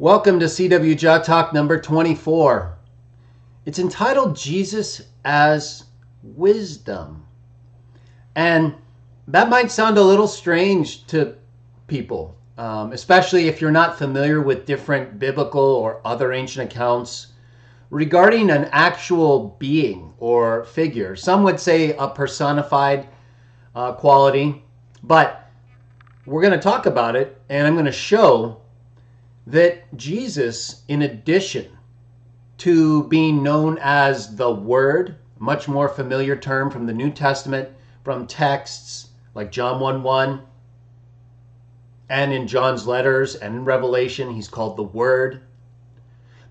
Welcome to CWJah Talk number 24. It's entitled Jesus as Wisdom. And that might sound a little strange to people, especially if you're not familiar with different biblical or other ancient accounts regarding an actual being or figure. Some would say a personified quality, but we're going to talk about it, and I'm going to show that Jesus, in addition to being known as the Word, a much more familiar term from the New Testament, from texts like John 1:1, and in John's letters and in Revelation, he's called the Word.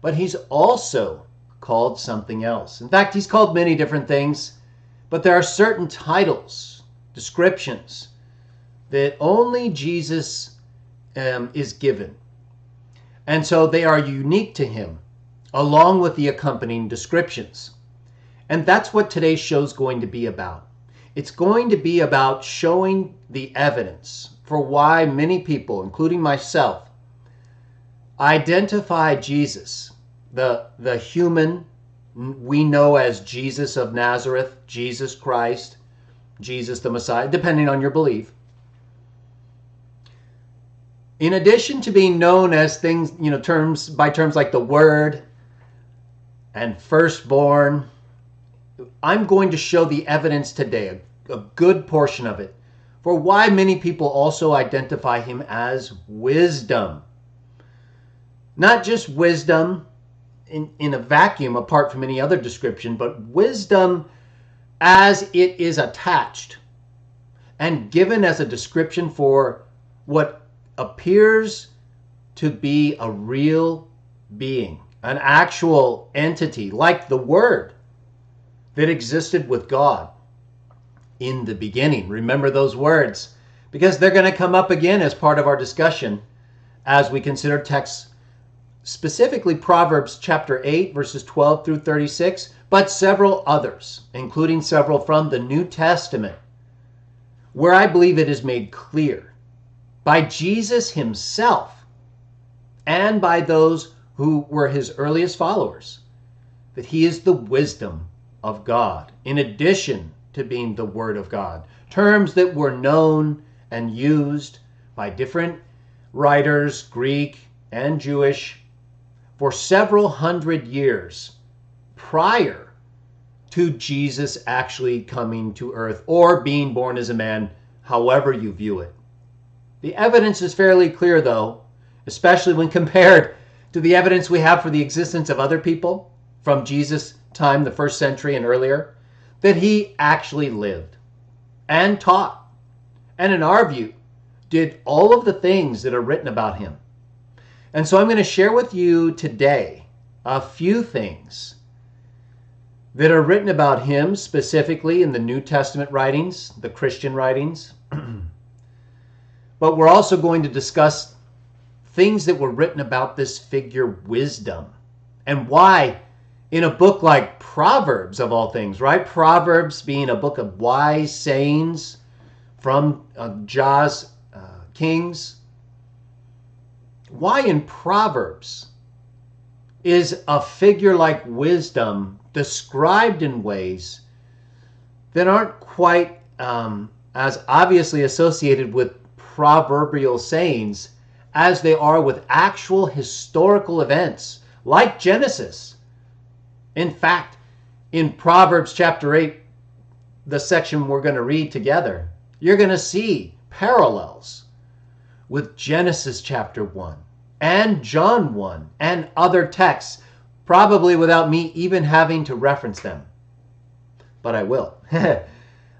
But he's also called something else. In fact, he's called many different things, but there are certain titles, descriptions, that only Jesus is given. And so they are unique to him, along with the accompanying descriptions. And that's what today's show is going to be about. It's going to be about showing the evidence for why many people, including myself, identify Jesus, the human we know as Jesus of Nazareth, Jesus Christ, Jesus the Messiah, depending on your belief. In addition to being known as things, terms like the Word and firstborn, I'm going to show the evidence today, a good portion of it, for why many people also identify him as wisdom. Not just wisdom in a vacuum apart from any other description, but wisdom as it is attached and given as a description for what appears to be a real being, an actual entity, like the Word that existed with God in the beginning. Remember those words, because they're going to come up again as part of our discussion as we consider texts, specifically Proverbs chapter 8, verses 12 through 36, but several others, including several from the New Testament, where I believe it is made clear by Jesus himself and by those who were his earliest followers that he is the wisdom of God, in addition to being the Word of God. Terms that were known and used by different writers, Greek and Jewish, for several hundred years prior to Jesus actually coming to earth or being born as a man, however you view it. The evidence is fairly clear, though, especially when compared to the evidence we have for the existence of other people from Jesus' time, the first century and earlier, that he actually lived and taught, and in our view, did all of the things that are written about him. And so I'm going to share with you today a few things that are written about him, specifically in the New Testament writings, the Christian writings. But we're also going to discuss things that were written about this figure, wisdom, and why in a book like Proverbs, of all things, right? Proverbs being a book of wise sayings from Jah's kings. Why in Proverbs is a figure like wisdom described in ways that aren't quite as obviously associated with proverbial sayings as they are with actual historical events like Genesis. In fact, in Proverbs chapter 8, the section we're going to read together, you're going to see parallels with Genesis chapter 1 and John 1 and other texts, probably without me even having to reference them. But I will.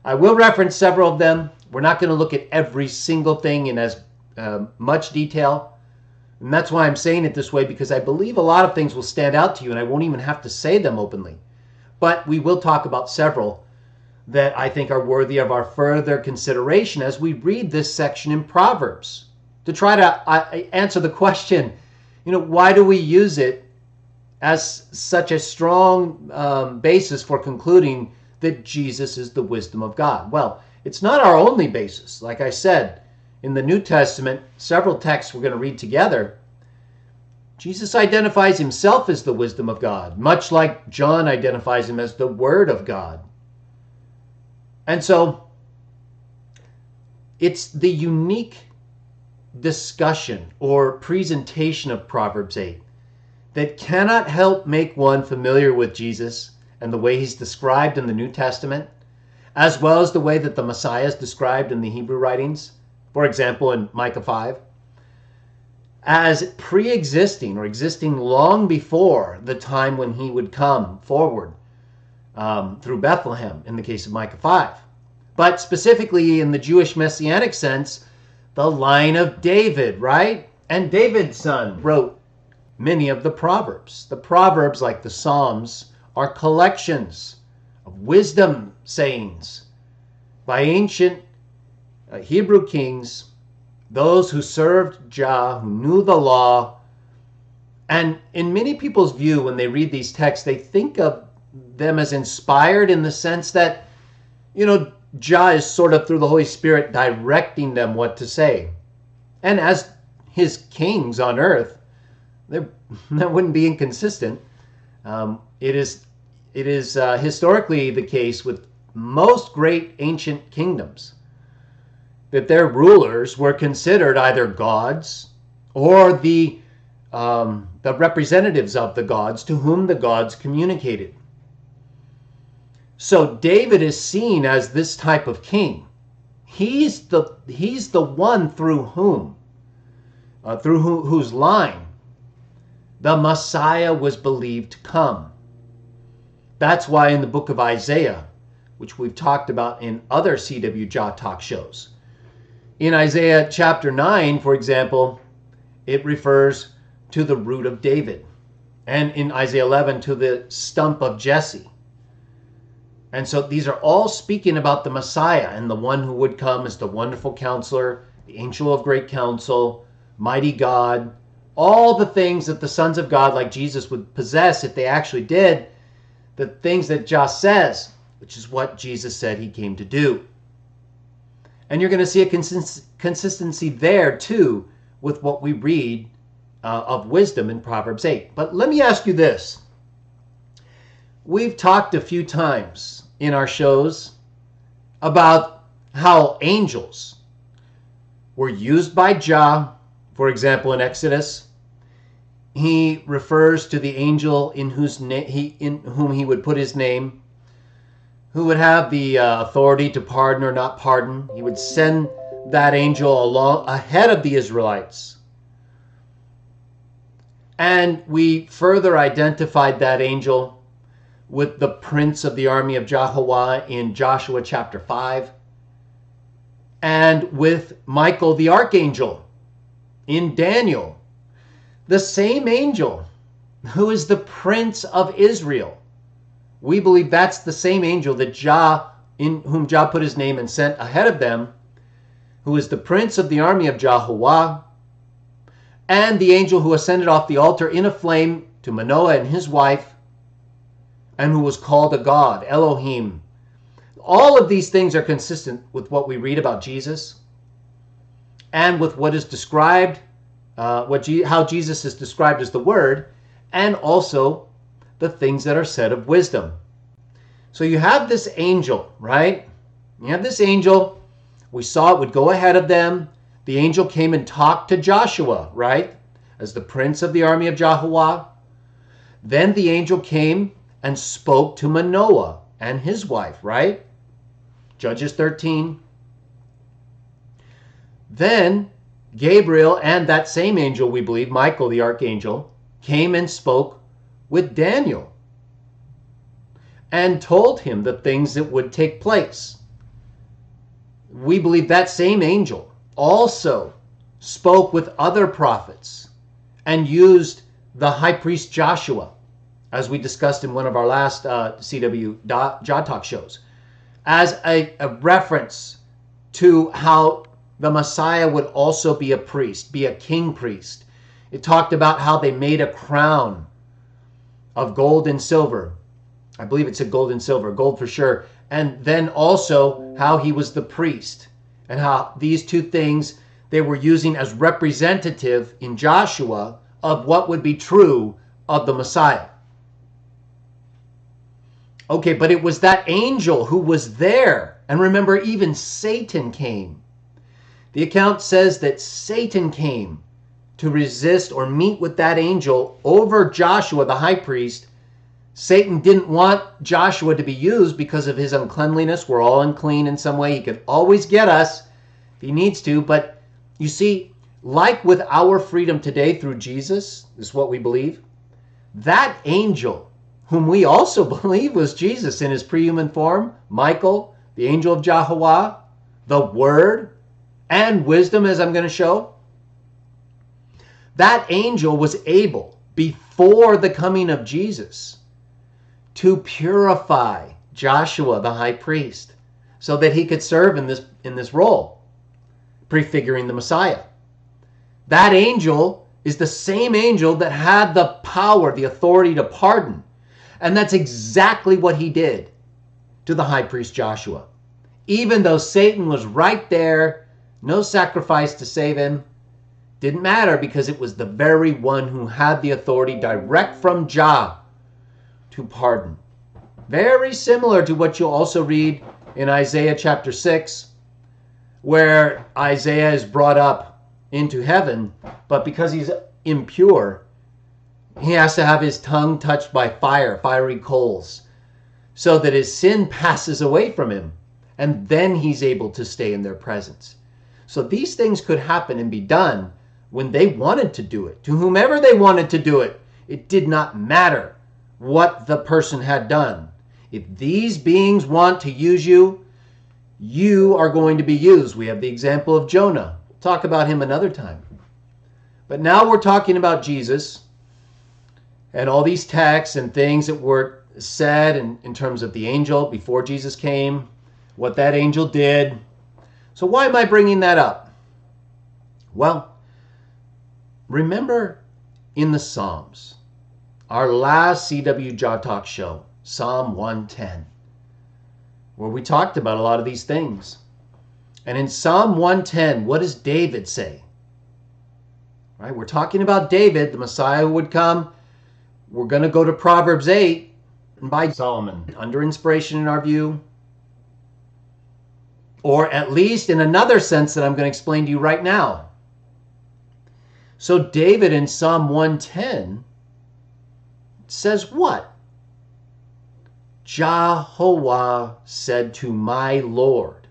I will reference several of them. We're not going to look at every single thing in as much detail. And that's why I'm saying it this way, because I believe a lot of things will stand out to you and I won't even have to say them openly. But we will talk about several that I think are worthy of our further consideration as we read this section in Proverbs to try to answer the question, why do we use it as such a strong basis for concluding that Jesus is the wisdom of God? Well, it's not our only basis. Like I said, in the New Testament, several texts we're going to read together Jesus identifies himself as the wisdom of God, much like John identifies him as the Word of God. And so it's the unique discussion or presentation of Proverbs 8 that cannot help make one familiar with Jesus and the way he's described in the New Testament, as well as the way that the Messiah is described in the Hebrew writings, for example, in Micah 5, as pre-existing or existing long before the time when he would come forward through Bethlehem in the case of Micah 5. But specifically in the Jewish messianic sense, the line of David, right? And David's son wrote many of the Proverbs. The Proverbs, like the Psalms, are collections of wisdom sayings by ancient Hebrew kings, those who served Jah, who knew the law. And in many people's view, when they read these texts, they think of them as inspired in the sense that, Jah is sort of through the Holy Spirit directing them what to say. And as his kings on earth, that wouldn't be inconsistent. It is historically the case with most great ancient kingdoms that their rulers were considered either gods or the representatives of the gods to whom the gods communicated. So David is seen as this type of king. He's the one through whom, whose line the Messiah was believed to come. That's why in the book of Isaiah, which we've talked about in other CWJah talk shows, in Isaiah chapter 9, for example, it refers to the root of David. And in Isaiah 11, to the stump of Jesse. And so these are all speaking about the Messiah and the one who would come as the wonderful counselor, the angel of great counsel, mighty God, all the things that the sons of God like Jesus would possess if they actually did the things that Jah says, which is what Jesus said he came to do. And you're going to see a consistency there too with what we read of wisdom in Proverbs 8. But let me ask you this. We've talked a few times in our shows about how angels were used by Jah. For example, in Exodus, he refers to the angel in whom he would put his name, who would have the authority to pardon or not pardon. He would send that angel along ahead of the Israelites. And we further identified that angel with the prince of the army of Jehovah in Joshua chapter 5, and with Michael the archangel in Daniel, the same angel who is the prince of Israel. We believe that's the same angel that Jah, in whom Jah put his name and sent ahead of them, who is the prince of the army of Jehovah, and the angel who ascended off the altar in a flame to Manoah and his wife, and who was called a god, Elohim. All of these things are consistent with what we read about Jesus and with what is described, how Jesus is described as the Word, and also the things that are said of wisdom. So you have this angel, right? You have this angel. We saw it would go ahead of them. The angel came and talked to Joshua, right? As the prince of the army of Jehovah. Then the angel came and spoke to Manoah and his wife, right? Judges 13. Then Gabriel and that same angel, we believe, Michael the archangel, came and spoke with Daniel and told him the things that would take place. We believe that same angel also spoke with other prophets and used the high priest Joshua, as we discussed in one of our last CWJah talk shows, as a reference to how the Messiah would also be a priest, be a king priest. It talked about how they made a crown of gold and silver. I believe it said gold and silver, gold for sure. And then also how he was the priest, and how these two things they were using as representative in Joshua of what would be true of the Messiah. Okay, but it was that angel who was there. And remember, even Satan came. The account says that Satan came to resist or meet with that angel over Joshua, the high priest. Satan didn't want Joshua to be used because of his uncleanliness. We're all unclean in some way. He could always get us if he needs to. But you see, like with our freedom today through Jesus, this is what we believe, that angel, whom we also believe was Jesus in his pre-human form, Michael, the angel of Jehovah, the Word, and wisdom, as I'm going to show, that angel was able, before the coming of Jesus, to purify Joshua, the high priest, so that he could serve in this role, prefiguring the Messiah. That angel is the same angel that had the power, the authority to pardon. And that's exactly what he did to the high priest Joshua. Even though Satan was right there, no sacrifice to save him, didn't matter because it was the very one who had the authority direct from Jah to pardon. Very similar to what you'll also read in Isaiah chapter 6, where Isaiah is brought up into heaven, but because he's impure, he has to have his tongue touched by fire, fiery coals, so that his sin passes away from him, and then he's able to stay in their presence. So these things could happen and be done when they wanted to do it, to whomever they wanted to do it. It did not matter what the person had done. If these beings want to use you, you are going to be used. We have the example of Jonah. We'll talk about him another time. But now we're talking about Jesus and all these texts and things that were said in terms of the angel before Jesus came, what that angel did. So why am I bringing that up? Well, remember in the Psalms, our last CWJah Talk show, Psalm 110, where we talked about a lot of these things. And in Psalm 110, what does David say? Right? We're talking about David, the Messiah who would come. We're going to go to Proverbs 8 by Solomon, under inspiration in our view, or at least in another sense that I'm going to explain to you right now. So David in Psalm 110 says what? Jehovah said to my Lord.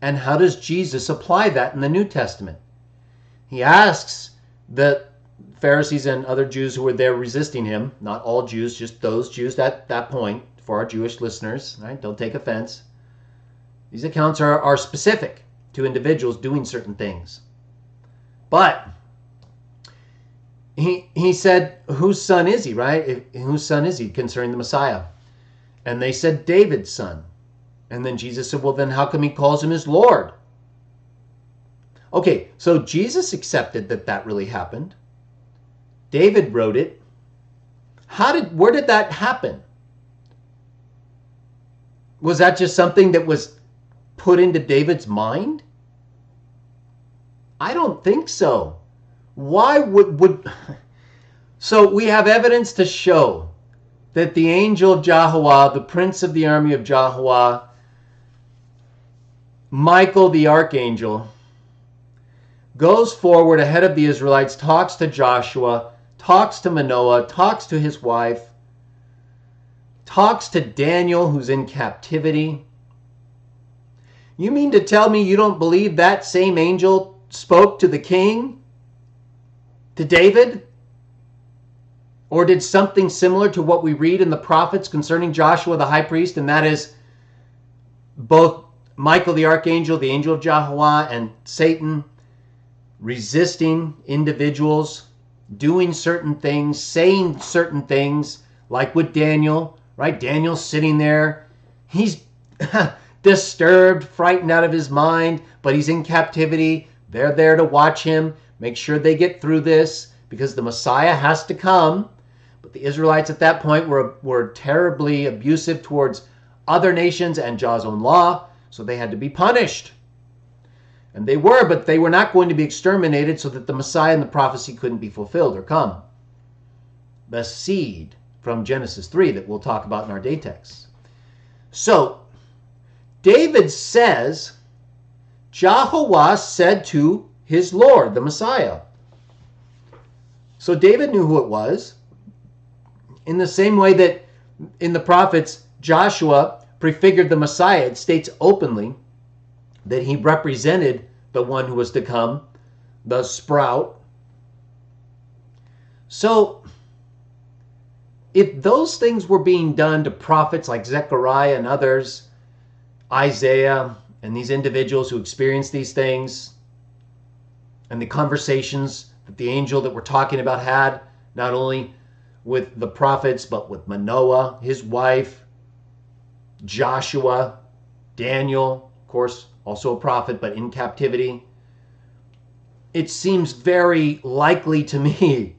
And how does Jesus apply that in the New Testament? He asks the Pharisees and other Jews who were there resisting him, not all Jews, just those Jews at that point, for our Jewish listeners, right? Don't take offense. These accounts are specific to individuals doing certain things. But he said, whose son is he, right? Whose son is he concerning the Messiah? And they said, David's son. And then Jesus said, well, then how come he calls him his Lord? Okay, so Jesus accepted that really happened. David wrote it. Where did that happen? Was that just something that was put into David's mind? I don't think so. Why would so we have evidence to show that the angel of Jehovah, the prince of the army of Jehovah, Michael the archangel, goes forward ahead of the Israelites, talks to Joshua, talks to Manoah, talks to his wife, talks to Daniel, who's in captivity. You mean to tell me you don't believe that same angel spoke to the king? To David? Or did something similar to what we read in the prophets concerning Joshua the high priest, and that is both Michael the archangel, the angel of Jehovah, and Satan resisting individuals, doing certain things, saying certain things, like with Daniel, right? Daniel's sitting there. He's disturbed, frightened out of his mind, but he's in captivity. They're there to watch him, make sure they get through this, because the Messiah has to come. But the Israelites at that point were terribly abusive towards other nations and Jah's own law, so they had to be punished. And they were, but they were not going to be exterminated so that the Messiah and the prophecy couldn't be fulfilled or come. The seed from Genesis 3 that we'll talk about in our day text. So, David says, Jehovah said to his Lord, the Messiah. So David knew who it was. In the same way that in the prophets, Joshua prefigured the Messiah, it states openly that he represented the one who was to come, the sprout. So, if those things were being done to prophets like Zechariah and others, Isaiah, and these individuals who experienced these things, and the conversations that the angel that we're talking about had, not only with the prophets, but with Manoah, his wife, Joshua, Daniel, of course, also a prophet, but in captivity. It seems very likely to me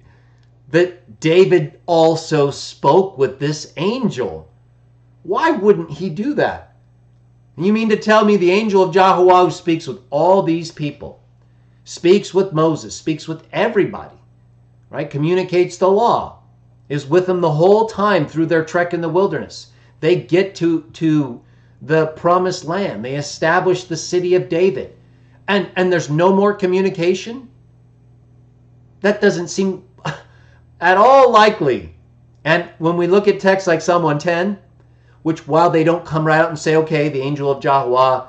that David also spoke with this angel. Why wouldn't he do that? You mean to tell me the angel of Jehovah, who speaks with all these people, speaks with Moses, speaks with everybody, right? Communicates the law, is with them the whole time through their trek in the wilderness. They get to the promised land. They establish the city of David. And there's no more communication? That doesn't seem at all likely. And when we look at texts like Psalm 110, which while they don't come right out and say, okay, the angel of Jehovah,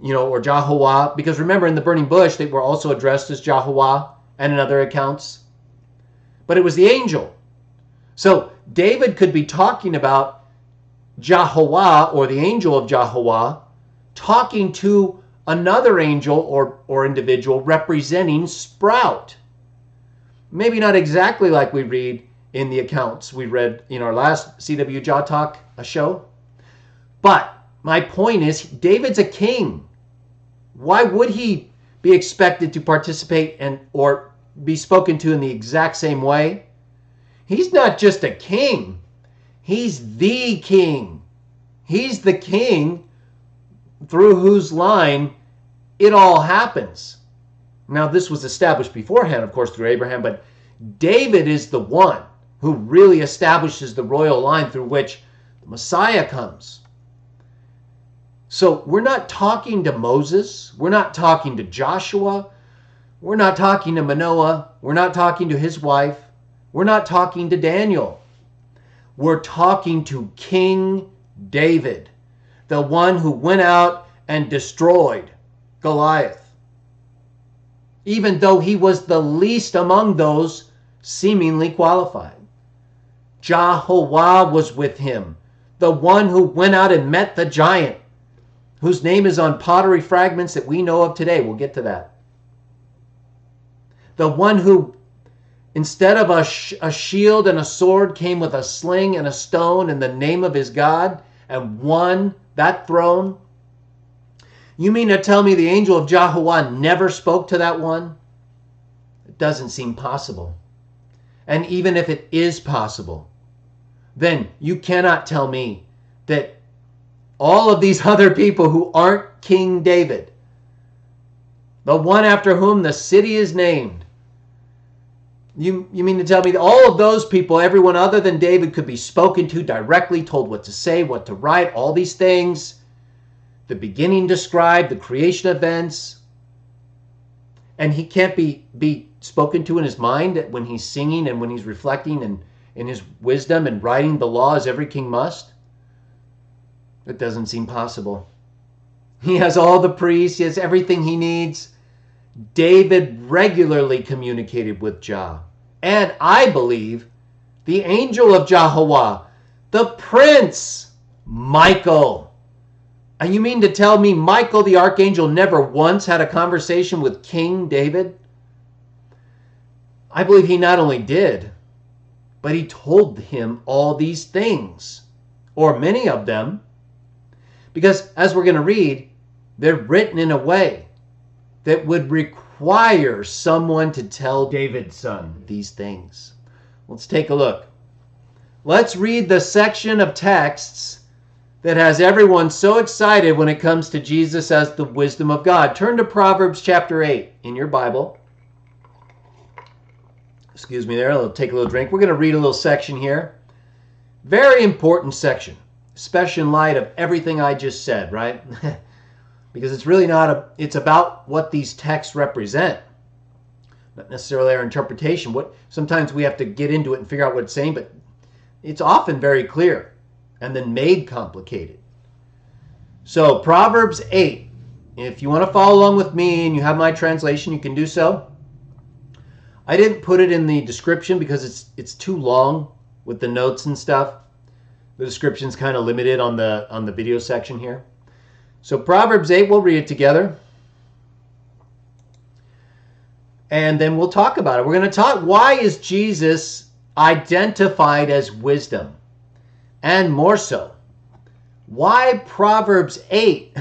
or Jehovah, because remember in the burning bush, they were also addressed as Jehovah and in other accounts. But it was the angel. So David could be talking about Jehovah or the angel of Jehovah talking to another angel or individual representing sprout. Maybe not exactly like we read in the accounts we read in our last CWJah Talk show. But my point is, David's a king. Why would he be expected to participate or be spoken to in the exact same way? He's not just a king. He's the king. He's the king through whose line it all happens. Now, this was established beforehand, of course, through Abraham, but David is the one who really establishes the royal line through which the Messiah comes. So we're not talking to Moses. We're not talking to Joshua. We're not talking to Manoah. We're not talking to his wife. We're not talking to Daniel. We're talking to King David, the one who went out and destroyed Goliath, even though he was the least among those seemingly qualified. Jehovah was with him, the one who went out and met the giant, whose name is on pottery fragments that we know of today. We'll get to that. The one who, instead of a shield and a sword, came with a sling and a stone in the name of his God and won that throne. You mean to tell me the angel of Jehovah never spoke to that one? It doesn't seem possible. And even if it is possible, then you cannot tell me that all of these other people who aren't King David, the one after whom the city is named, you mean to tell me that all of those people, everyone other than David, could be spoken to directly, told what to say, what to write, all these things, the beginning described, the creation events, and he can't be spoken to in his mind when he's singing and when he's reflecting and in his wisdom and writing the law as every king must? It doesn't seem possible. He has all the priests. He has everything he needs. David regularly communicated with Jah. And I believe the angel of Jehovah, the prince, Michael. And you mean to tell me Michael the archangel never once had a conversation with King David? I believe he not only did, but he told him all these things, or many of them, because as we're going to read, they're written in a way that would require someone to tell David's son these things. Let's take a look. Let's read the section of texts that has everyone so excited when it comes to Jesus as the wisdom of God. Turn to Proverbs chapter 8 in your Bible. Excuse me there, I'll take a little drink. We're going to read a little section here. Very important section, especially in light of everything I just said, right? Because it's really it's about what these texts represent, not necessarily our interpretation. Sometimes we have to get into it and figure out what it's saying, but it's often very clear and then made complicated. So Proverbs 8, if you want to follow along with me and you have my translation, you can do so. I didn't put it in the description because it's too long with the notes and stuff. The description's kind of limited on the video section here. So Proverbs 8, we'll read it together. And then we'll talk about it. We're going to talk, why is Jesus identified as wisdom? And more so, why Proverbs 8?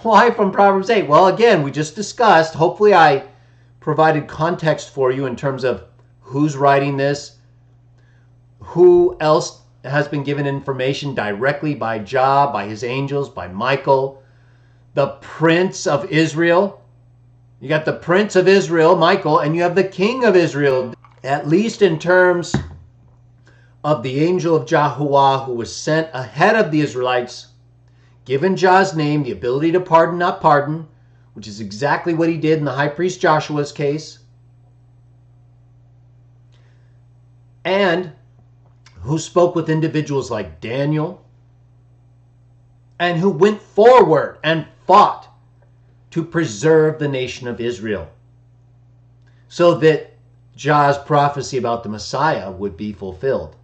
Why from Proverbs 8? Well, again, we just discussed, hopefully I provided context for you in terms of who's writing this, who else has been given information directly by Jah, by his angels, by Michael, the Prince of Israel. You got the Prince of Israel, Michael, and you have the King of Israel, at least in terms of the angel of Jehovah who was sent ahead of the Israelites, given Jah's name, the ability to pardon, not pardon, which is exactly what he did in the high priest Joshua's case, and who spoke with individuals like Daniel, and who went forward and fought to preserve the nation of Israel so that Jah's prophecy about the Messiah would be fulfilled.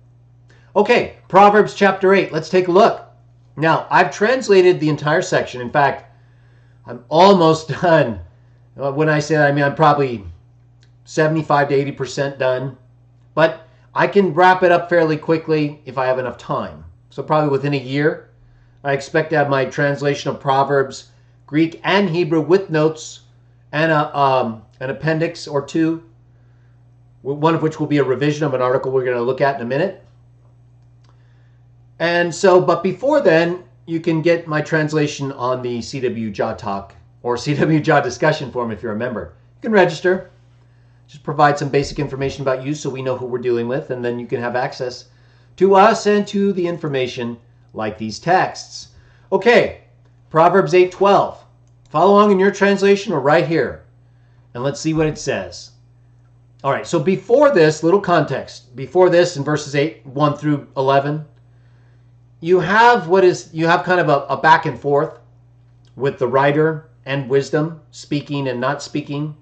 Okay, Proverbs chapter 8. Let's take a look. Now, I've translated the entire section. In fact, I'm almost done. When I say that, I mean I'm probably 75 to 80% done. But I can wrap it up fairly quickly if I have enough time. So probably within a year, I expect to have my translation of Proverbs, Greek and Hebrew, with notes and an appendix or two, one of which will be a revision of an article we're going to look at in a minute. And so, but before then, you can get my translation on the CWJah Talk or CWJah discussion forum if you're a member. You can register, just provide some basic information about you so we know who we're dealing with, and then you can have access to us and to the information like these texts. Okay, Proverbs 8:12. Follow along in your translation or right here, and let's see what it says. All right, so before this, little context. Before this, in verses 8, 1 through 11, you have kind of a back and forth with the writer and wisdom, speaking and not speaking.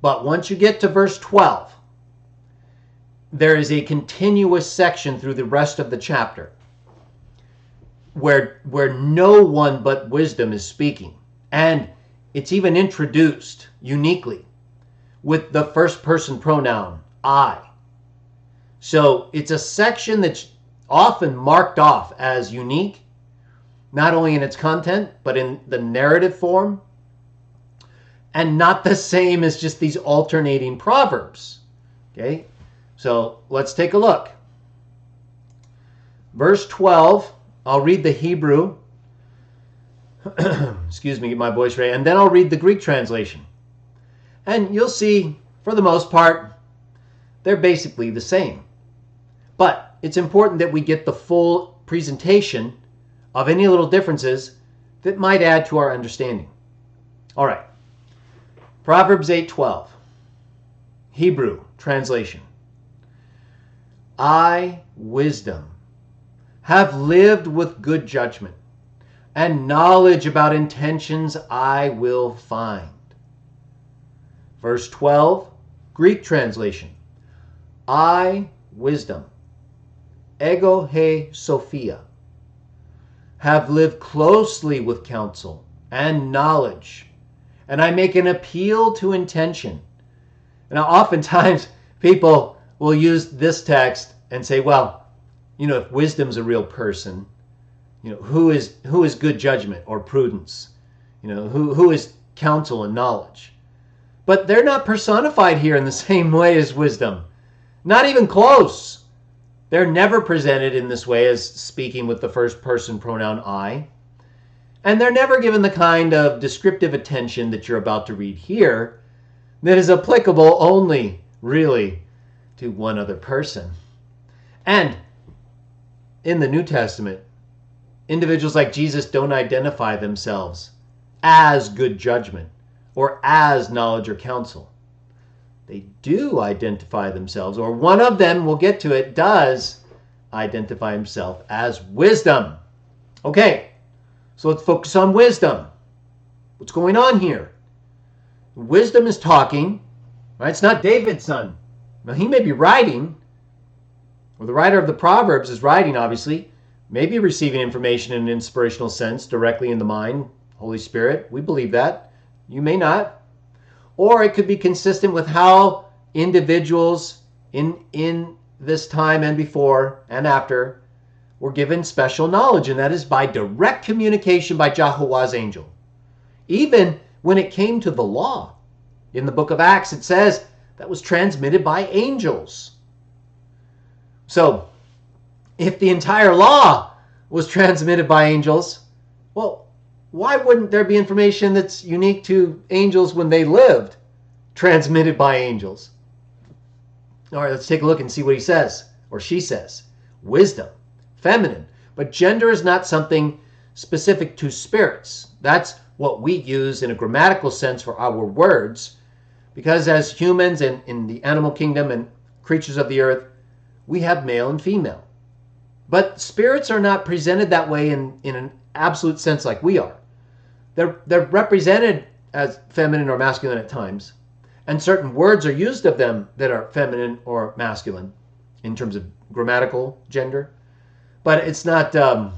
But once you get to verse 12, there is a continuous section through the rest of the chapter where no one but wisdom is speaking. And it's even introduced uniquely with the first person pronoun, I. So it's a section that's often marked off as unique, not only in its content, but in the narrative form, and not the same as just these alternating proverbs. Okay, so let's take a look. Verse 12, I'll read the Hebrew. Excuse me, get my voice ready. And then I'll read the Greek translation. And you'll see, for the most part, they're basically the same. But it's important that we get the full presentation of any little differences that might add to our understanding. All right. Proverbs 8:12. Hebrew translation. I, wisdom, have lived with good judgment, and knowledge about intentions I will find. Verse 12, Greek translation. I, wisdom, ego he Sophia, have lived closely with counsel and knowledge, and I make an appeal to intention. Now, oftentimes people will use this text and say, well, you know, if wisdom's a real person, you know, who is good judgment or prudence? You know, who is counsel and knowledge? But they're not personified here in the same way as wisdom. Not even close. They're never presented in this way as speaking with the first person pronoun I. And they're never given the kind of descriptive attention that you're about to read here that is applicable only, really, to one other person. And in the New Testament, individuals like Jesus don't identify themselves as good judgment or as knowledge or counsel. They do identify themselves, or one of them, we'll get to it, does identify himself as wisdom. Okay, so let's focus on wisdom. What's going on here? Wisdom is talking, right? It's not David's son. Now, he may be writing, or the writer of the Proverbs is writing, obviously, maybe receiving information in an inspirational sense directly in the mind, Holy Spirit. We believe that. You may not. Or it could be consistent with how individuals in this time and before and after were given special knowledge, and that is by direct communication by Jehovah's angel. Even when it came to the law, in the book of Acts, it says that was transmitted by angels. So, if the entire law was transmitted by angels, well, why wouldn't there be information that's unique to angels when they lived, transmitted by angels? All right, let's take a look and see what he says, or she says. Wisdom, feminine, but gender is not something specific to spirits. That's what we use in a grammatical sense for our words, because as humans and in the animal kingdom and creatures of the earth, we have male and female. But spirits are not presented that way in an absolute sense like we are. They're represented as feminine or masculine at times, and certain words are used of them that are feminine or masculine in terms of grammatical gender. But it's not their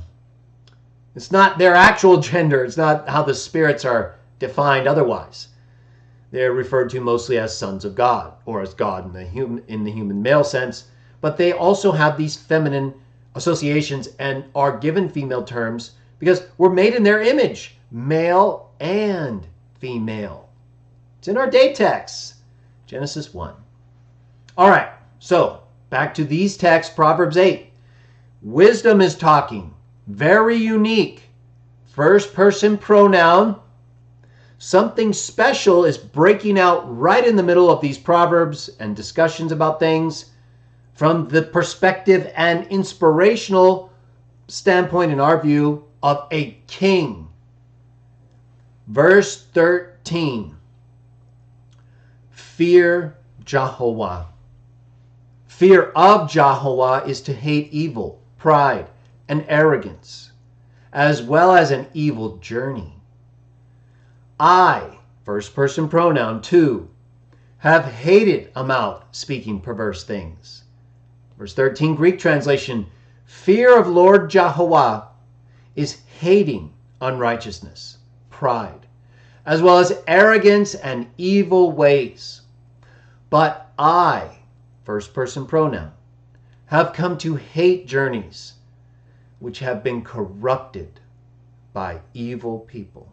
actual gender. It's not how the spirits are defined otherwise. They're referred to mostly as sons of God, or as God in the human male sense. But they also have these feminine associations and are given female terms because we're made in their image, male and female. It's in our date texts, Genesis 1. All right, so back to these texts, Proverbs 8. Wisdom is talking, very unique. First person pronoun. Something special is breaking out right in the middle of these Proverbs and discussions about things from the perspective and inspirational standpoint, in our view, of a king. Verse 13. Fear Jehovah. Fear of Jehovah is to hate evil, pride, and arrogance, as well as an evil journey. I, first person pronoun, too, have hated a mouth speaking perverse things. Verse 13, Greek translation, fear of Lord Jehovah is hating unrighteousness, pride, as well as arrogance and evil ways. But I, first person pronoun, have come to hate journeys which have been corrupted by evil people.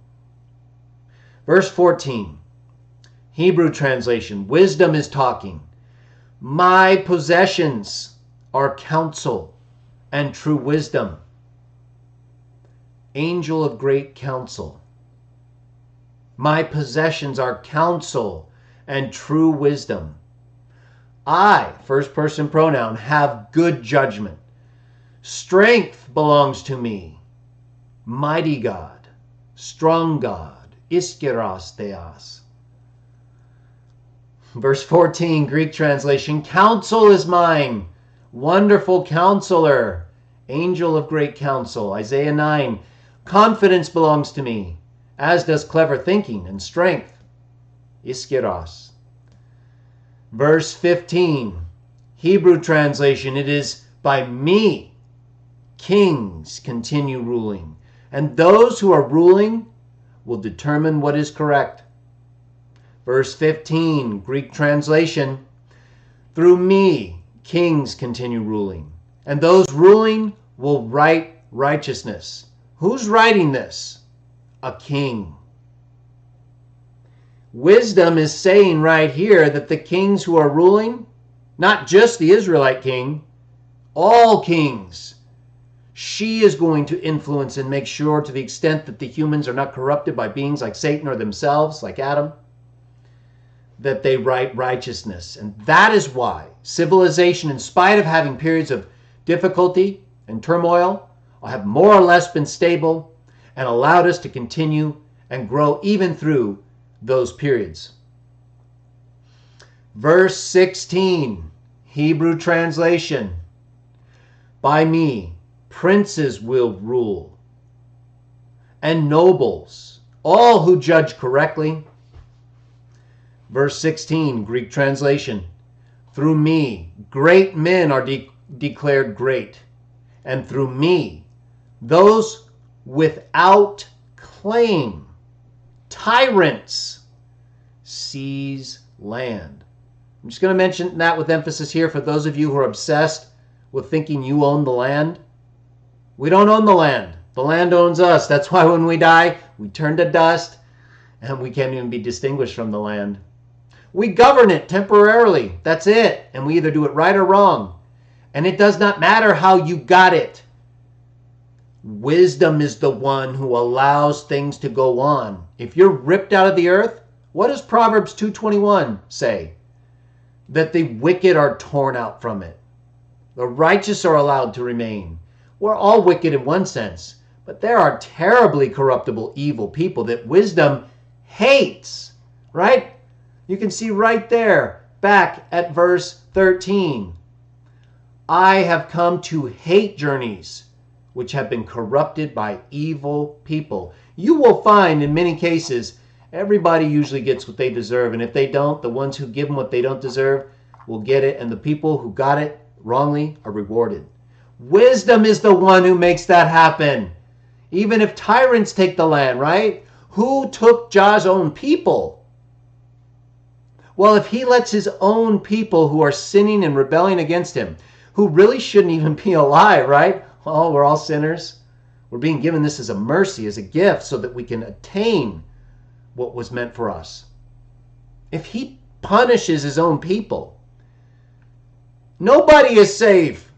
Verse 14, Hebrew translation, wisdom is talking. My possessions are counsel and true wisdom. Angel of great counsel. My possessions are counsel and true wisdom. I, first person pronoun, have good judgment. Strength belongs to me. Mighty God, strong God, Iskiros Theos. Verse 14, Greek translation, counsel is mine, wonderful counselor, angel of great counsel. Isaiah 9, confidence belongs to me, as does clever thinking and strength. Iskiros. Verse 15, Hebrew translation, it is by me kings continue ruling, and those who are ruling will determine what is correct. Verse 15, Greek translation, through me kings continue ruling, and those ruling will write righteousness. Who's writing this? A king. Wisdom is saying right here that the kings who are ruling, not just the Israelite king, All kings. She is going to influence and make sure, to the extent that the humans are not corrupted by beings like Satan or themselves, like Adam, that they write righteousness. And that is why civilization, in spite of having periods of difficulty and turmoil, have more or less been stable and allowed us to continue and grow even through those periods. Verse 16, Hebrew translation. By me, princes will rule, and nobles, all who judge correctly. Verse 16, Greek translation. Through me, great men are declared great, and through me, those without claim, tyrants, seize land. I'm just going to mention that with emphasis here for those of you who are obsessed with thinking you own the land. We don't own the land. The land owns us. That's why when we die, we turn to dust and we can't even be distinguished from the land. We govern it temporarily. That's it. And we either do it right or wrong. And it does not matter how you got it. Wisdom is the one who allows things to go on. If you're ripped out of the earth, what does Proverbs 2:21 say? That the wicked are torn out from it. The righteous are allowed to remain. We're all wicked in one sense, but there are terribly corruptible, evil people that wisdom hates, right? You can see right there, back at verse 13. I have come to hate journeys which have been corrupted by evil people. You will find in many cases, everybody usually gets what they deserve. And if they don't, the ones who give them what they don't deserve will get it. And the people who got it wrongly are rewarded. Wisdom is the one who makes that happen. Even if tyrants take the land, right? Who took Jah's own people? Well, if he lets his own people who are sinning and rebelling against him, who really shouldn't even be alive, right? Oh, we're all sinners. We're being given this as a mercy, as a gift, so that we can attain what was meant for us. If he punishes his own people, nobody is safe.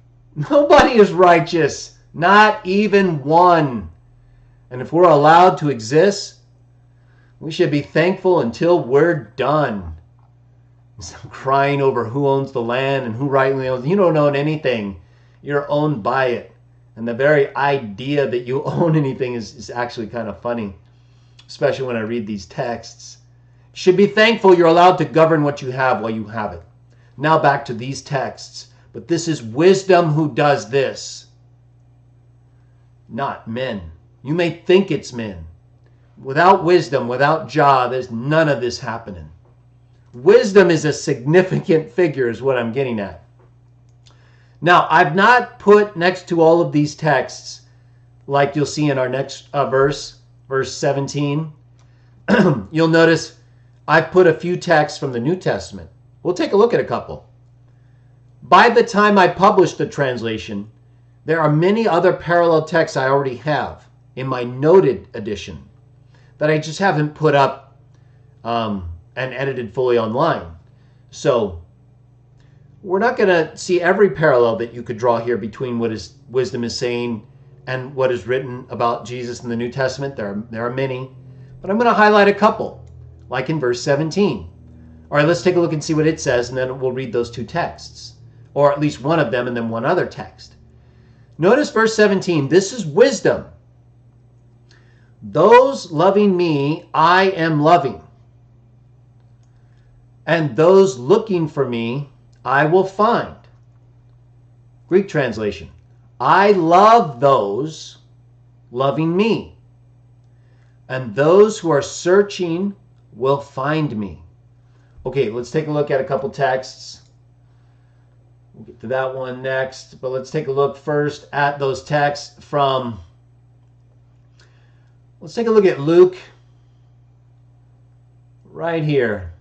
Nobody is righteous. Not even one. And if we're allowed to exist, we should be thankful until we're done. Instead of crying over who owns the land and who rightly owns it. You don't own anything. You're owned by it. And the very idea that you own anything is actually kind of funny, especially when I read these texts. You should be thankful you're allowed to govern what you have while you have it. Now back to these texts. But this is wisdom who does this, not men. You may think it's men. Without wisdom, without Jah, there's none of this happening. Wisdom is a significant figure is what I'm getting at. Now, I've not put next to all of these texts, like you'll see in our next verse 17. You'll notice I've put a few texts from the New Testament. We'll take a look at a couple. By the time I publish the translation, there are many other parallel texts I already have in my noted edition that I just haven't put up and edited fully online. So we're not going to see every parallel that you could draw here between what is wisdom is saying and what is written about Jesus in the New Testament. There are many, but I'm going to highlight a couple, like in verse 17. All right, let's take a look and see what it says, and then we'll read those two texts, or at least one of them and then one other text. Notice verse 17. This is wisdom. Those loving me, I am loving. And those looking for me, I will find. Greek translation. I love those loving me. And those who are searching will find me. Okay, let's take a look at a couple texts. We'll get to that one next. But let's take a look first at those texts from... Let's take a look at Luke. Right here.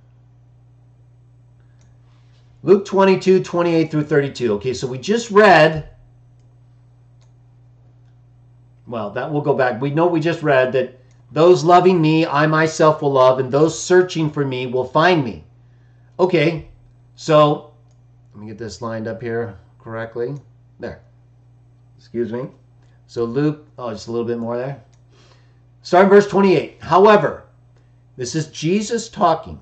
Luke 22, 28 through 32. Okay, so we just read... Well, that will go back. We know we just read that those loving me, I myself will love, and those searching for me will find me. Okay, so let me get this lined up here correctly. There. Excuse me. So Luke, just a little bit more there. Starting verse 28. However, this is Jesus talking.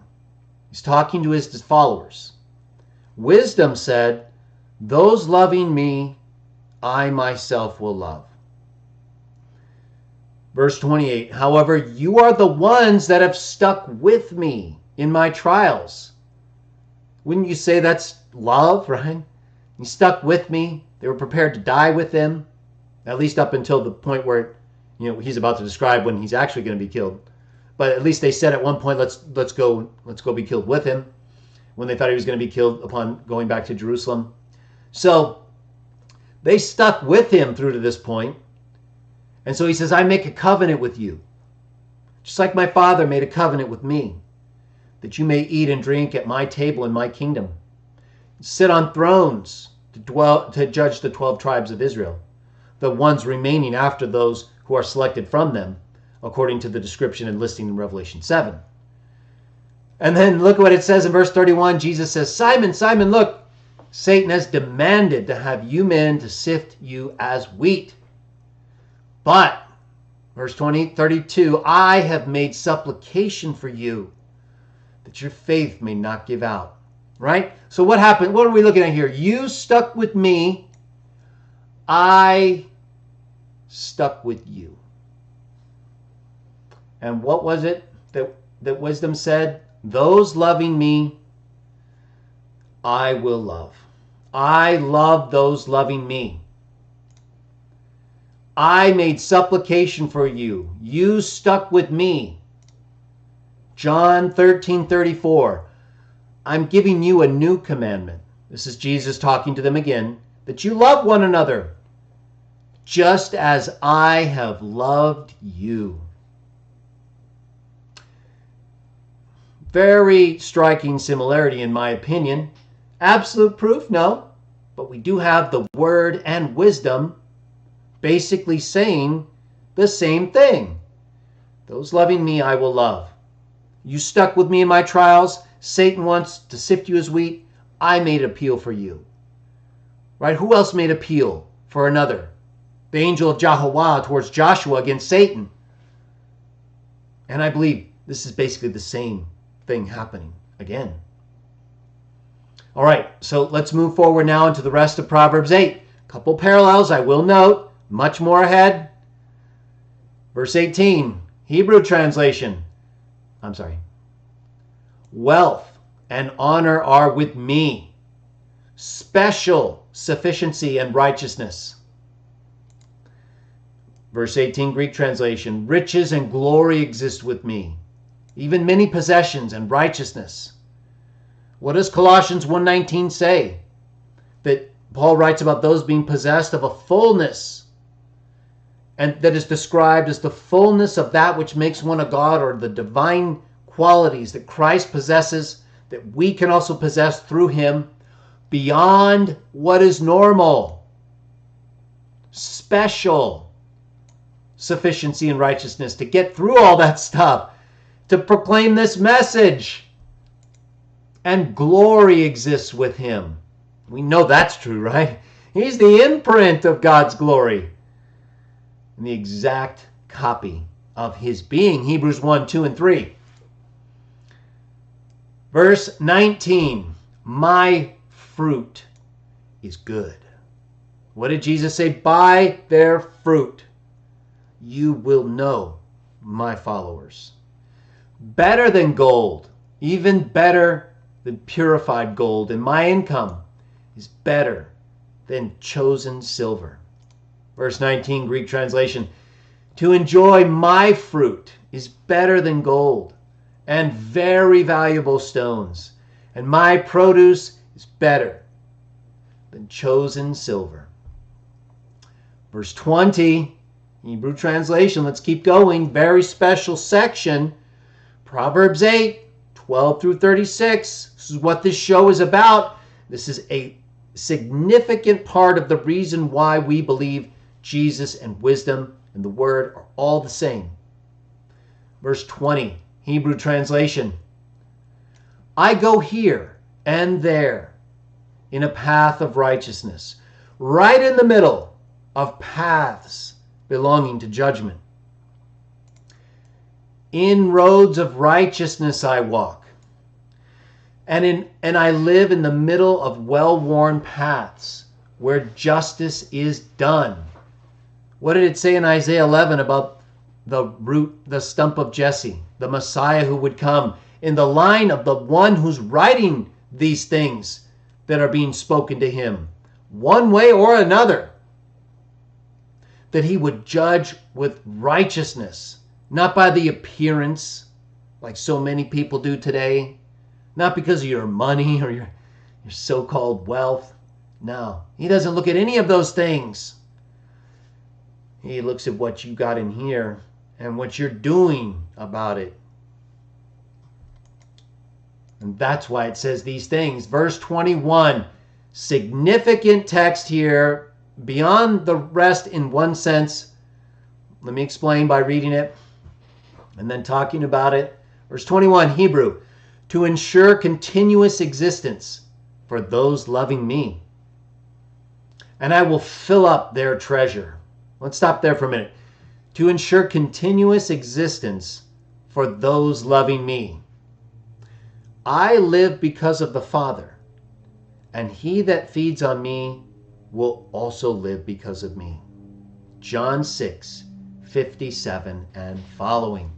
He's talking to his followers. Wisdom said, those loving me, I myself will love. Verse 28. However, you are the ones that have stuck with me in my trials. Wouldn't you say that's love, right? He stuck with me. They were prepared to die with him, at least up until the point where, he's about to describe when he's actually going to be killed. But at least they said at one point, let's go be killed with him, when they thought he was going to be killed upon going back to Jerusalem. So they stuck with him through to this point. And so he says, I make a covenant with you, just like my Father made a covenant with me, that you may eat and drink at my table in my kingdom, sit on thrones to judge the 12 tribes of Israel, the ones remaining after those who are selected from them, according to the description and listing in Revelation 7. And then look at what it says in verse 31. Jesus says, Simon, Simon, look, Satan has demanded to have you men to sift you as wheat. But, verse 32, I have made supplication for you, that your faith may not give out. Right? So what happened? What are we looking at here? You stuck with me. I stuck with you. And what was it that wisdom said? Those loving me, I will love. I love those loving me. I made supplication for you. You stuck with me. John 13:34. I'm giving you a new commandment. This is Jesus talking to them again. That you love one another, just as I have loved you. Very striking similarity in my opinion. Absolute proof? No. But we do have the word and wisdom basically saying the same thing. Those loving me, I will love. You stuck with me in my trials. Satan wants to sift you as wheat. I made appeal for you. Right? Who else made appeal for another? The angel of Jehovah towards Joshua against Satan. And I believe this is basically the same thing happening again. All right, so let's move forward now into the rest of Proverbs 8. A couple parallels, I will note, much more ahead. Verse 18, Hebrew translation. Wealth and honor are with me, special sufficiency and righteousness. Verse 18, Greek translation. Riches and glory exist with me, even many possessions and righteousness. What does Colossians 1:19 say? That Paul writes about those being possessed of a fullness, and that is described as the fullness of that which makes one a God, or the divine qualities that Christ possesses, that we can also possess through him, beyond what is normal. Special sufficiency and righteousness to get through all that stuff, to proclaim this message. And glory exists with him. We know that's true, right? He's the imprint of God's glory, and the exact copy of his being. Hebrews 1:2 and 3. Verse 19, my fruit is good. What did Jesus say? By their fruit you will know my followers. Better than gold, even better than purified gold, and my income is better than chosen silver. Verse 19, Greek translation. To enjoy my fruit is better than gold and very valuable stones, and my produce is better than chosen silver. Verse 20, Hebrew translation. Let's keep going. Very special section. Proverbs 8, 12 through 36. This is what this show is about. This is a significant part of the reason why we believe Jesus and wisdom and the word are all the same. Verse 20, Hebrew translation. I go here and there in a path of righteousness, right in the middle of paths belonging to judgment. In roads of righteousness I walk, and I live in the middle of well-worn paths where justice is done. What did it say in Isaiah 11 about the stump of Jesse, the Messiah who would come in the line of the one who's writing these things that are being spoken to him, one way or another, that he would judge with righteousness, not by the appearance, like so many people do today, not because of your money or your so-called wealth. No, he doesn't look at any of those things. He looks at what you got in here and what you're doing about it. And that's why it says these things. Verse 21, significant text here, beyond the rest in one sense. Let me explain by reading it and then talking about it. Verse 21, Hebrew, to ensure continuous existence for those loving me. And I will fill up their treasure. Let's stop there for a minute. To ensure continuous existence for those loving me. I live because of the Father, and he that feeds on me will also live because of me. John 6:57 and following.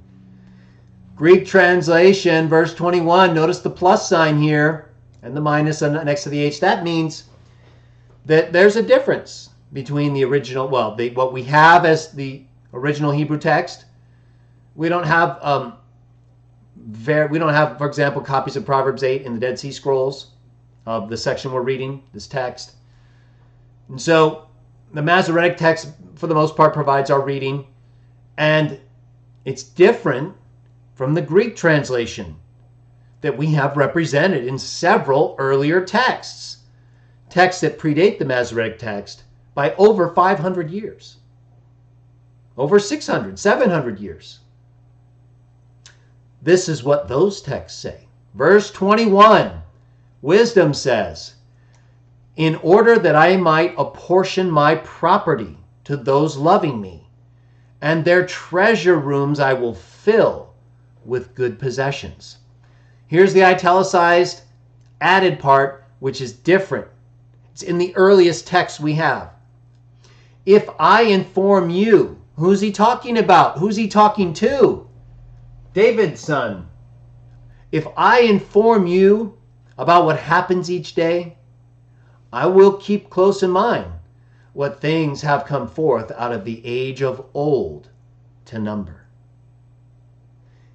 Greek translation, verse 21, notice the plus sign here and the minus next to the H. That means that there's a difference between the original, what we have as the original Hebrew text. We don't have, for example, copies of Proverbs 8 in the Dead Sea Scrolls of the section we're reading, this text. And so the Masoretic text, for the most part, provides our reading, and it's different from the Greek translation that we have represented in several earlier texts that predate the Masoretic text by over 500 years, over 600, 700 years. This is what those texts say. Verse 21, wisdom says, in order that I might apportion my property to those loving me, and their treasure rooms I will fill with good possessions. Here's the italicized added part, which is different. It's in the earliest text we have. If I inform you, who's he talking about? Who's he talking to? David's son. If I inform you about what happens each day, I will keep close in mind what things have come forth out of the age of old to number.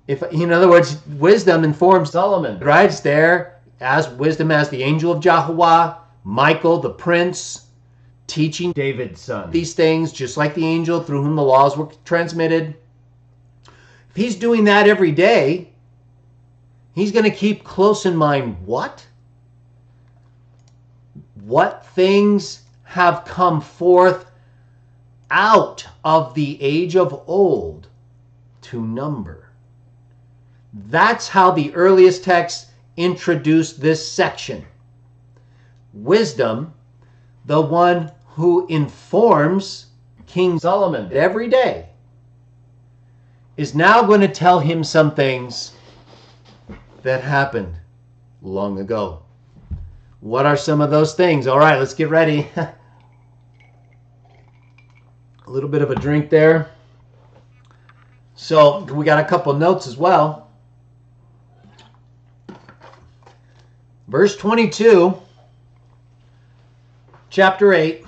If, in other words, wisdom informs Solomon, right? It's there as wisdom as the angel of Jehovah, Michael, the prince, teaching David's son these things, just like the angel through whom the laws were transmitted. If he's doing that every day, he's going to keep close in mind what? What things have come forth out of the age of old to number. That's how the earliest texts introduced this section. Wisdom, the one who informs King Solomon every day, is now going to tell him some things that happened long ago. What are some of those things? All right, let's get ready. A little bit of a drink there. So we got a couple notes as well. Verse 22, chapter 8,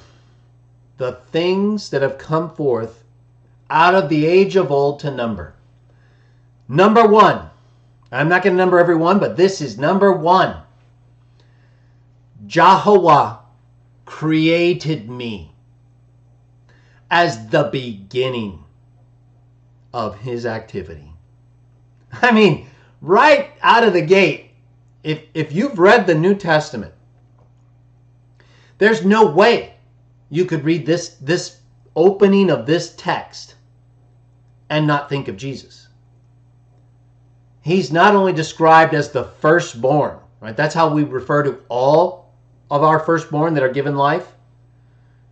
the things that have come forth out of the age of old to number. Number one, I'm not going to number every one, but this is number one. Jehovah created me as the beginning of his activity. I mean, right out of the gate, if you've read the New Testament, there's no way you could read this opening of this text and not think of Jesus. He's not only described as the firstborn, right? That's how we refer to all of our firstborn that are given life.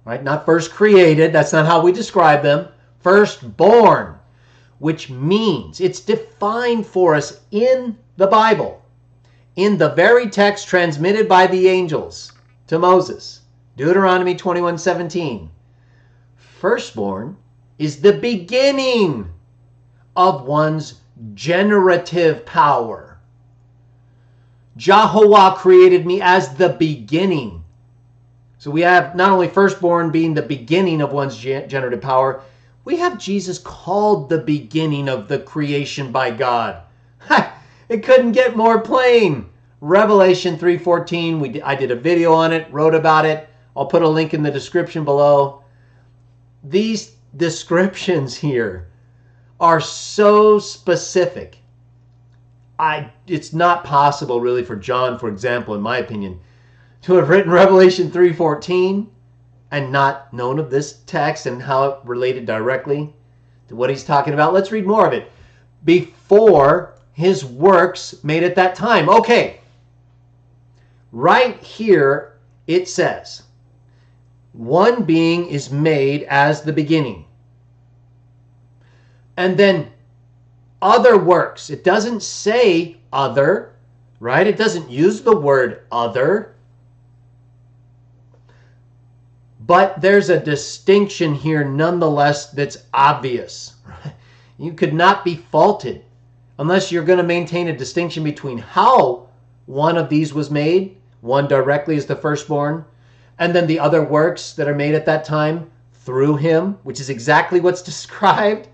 right? Not first created. That's not how we describe them. Firstborn, which means it's defined for us in the Bible, in the very text transmitted by the angels to Moses, Deuteronomy 21:17. Firstborn is the beginning of one's generative power. Jehovah created me as the beginning. So we have not only firstborn being the beginning of one's generative power, we have Jesus called the beginning of the creation by God. It couldn't get more plain. Revelation 3:14, I did a video on it, wrote about it. I'll put a link in the description below. These descriptions here are so specific. It's not possible really for John, for example, in my opinion, to have written Revelation 3:14 and not known of this text and how it related directly to what he's talking about. Let's read more of it. Before his works made at that time. Okay. Right here it says, one being is made as the beginning. And then other works. It doesn't say other, right? It doesn't use the word other. But there's a distinction here nonetheless that's obvious. You could not be faulted unless you're going to maintain a distinction between how one of these was made, one directly as the firstborn, and then the other works that are made at that time through him, which is exactly what's described.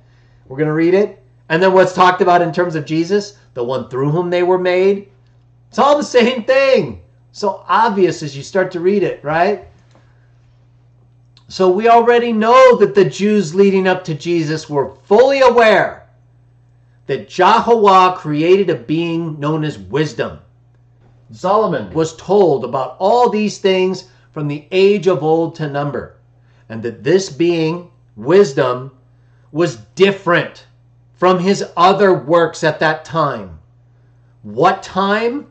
We're going to read it. And then what's talked about in terms of Jesus, the one through whom they were made. It's all the same thing. So obvious as you start to read it, right? So we already know that the Jews leading up to Jesus were fully aware that Jehovah created a being known as wisdom. Solomon was told about all these things from the age of old to number, and that this being, wisdom, was different from his other works at that time. What time?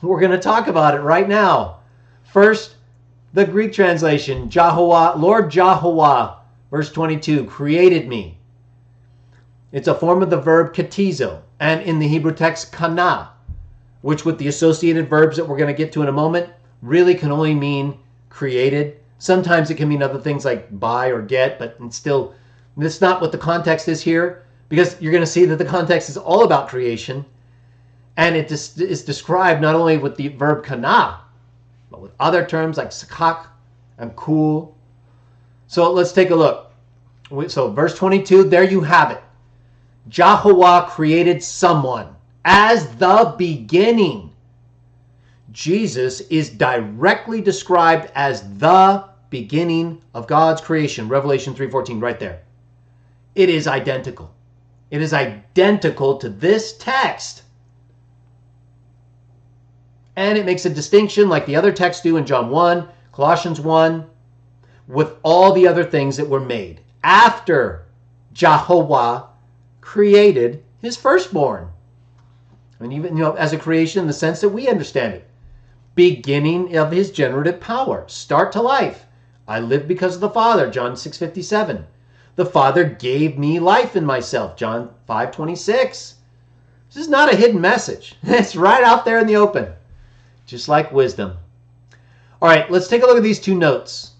We're going to talk about it right now. First, the Greek translation, Jehovah, Lord Jehovah, verse 22, created me. It's a form of the verb katizo, and in the Hebrew text, kana, which with the associated verbs that we're going to get to in a moment, really can only mean created. Sometimes it can mean other things like buy or get, but it's still, that's not what the context is here, because you're going to see that the context is all about creation, and it is described not only with the verb kana, but with other terms like sakak and kul. So let's take a look. So verse 22, there you have it. Jehovah created someone as the beginning. Jesus is directly described as the beginning of God's creation. Revelation 3:14, right there. It is identical. It is identical to this text. And it makes a distinction like the other texts do in John 1, Colossians 1, with all the other things that were made after Jehovah created his firstborn. And even, as a creation in the sense that we understand it. Beginning of his generative power. Start to life. I live because of the Father, John 6:57. The Father gave me life in myself, John 5:26. This is not a hidden message. It's right out there in the open. Just like wisdom. All right, let's take a look at these two notes.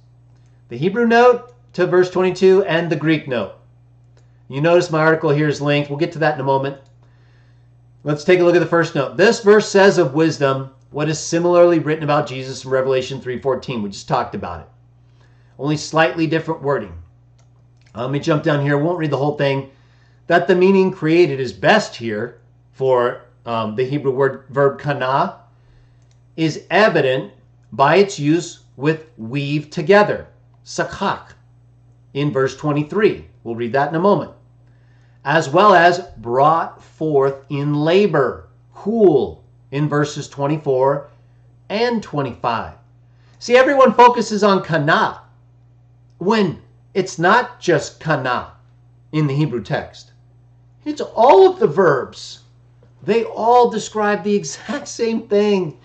The Hebrew note to verse 22 and the Greek note. You notice my article here is linked. We'll get to that in a moment. Let's take a look at the first note. This verse says of wisdom what is similarly written about Jesus in Revelation 3:14. We just talked about it. Only slightly different wording. Let me jump down here. I won't read the whole thing. That the meaning created is best here for the Hebrew verb kana is evident by its use with weave together, sakak, in verse 23. We'll read that in a moment. As well as brought forth in labor, hul, in verses 24 and 25. See, everyone focuses on kana when it's not just kana in the Hebrew text. It's all of the verbs. They all describe the exact same thing.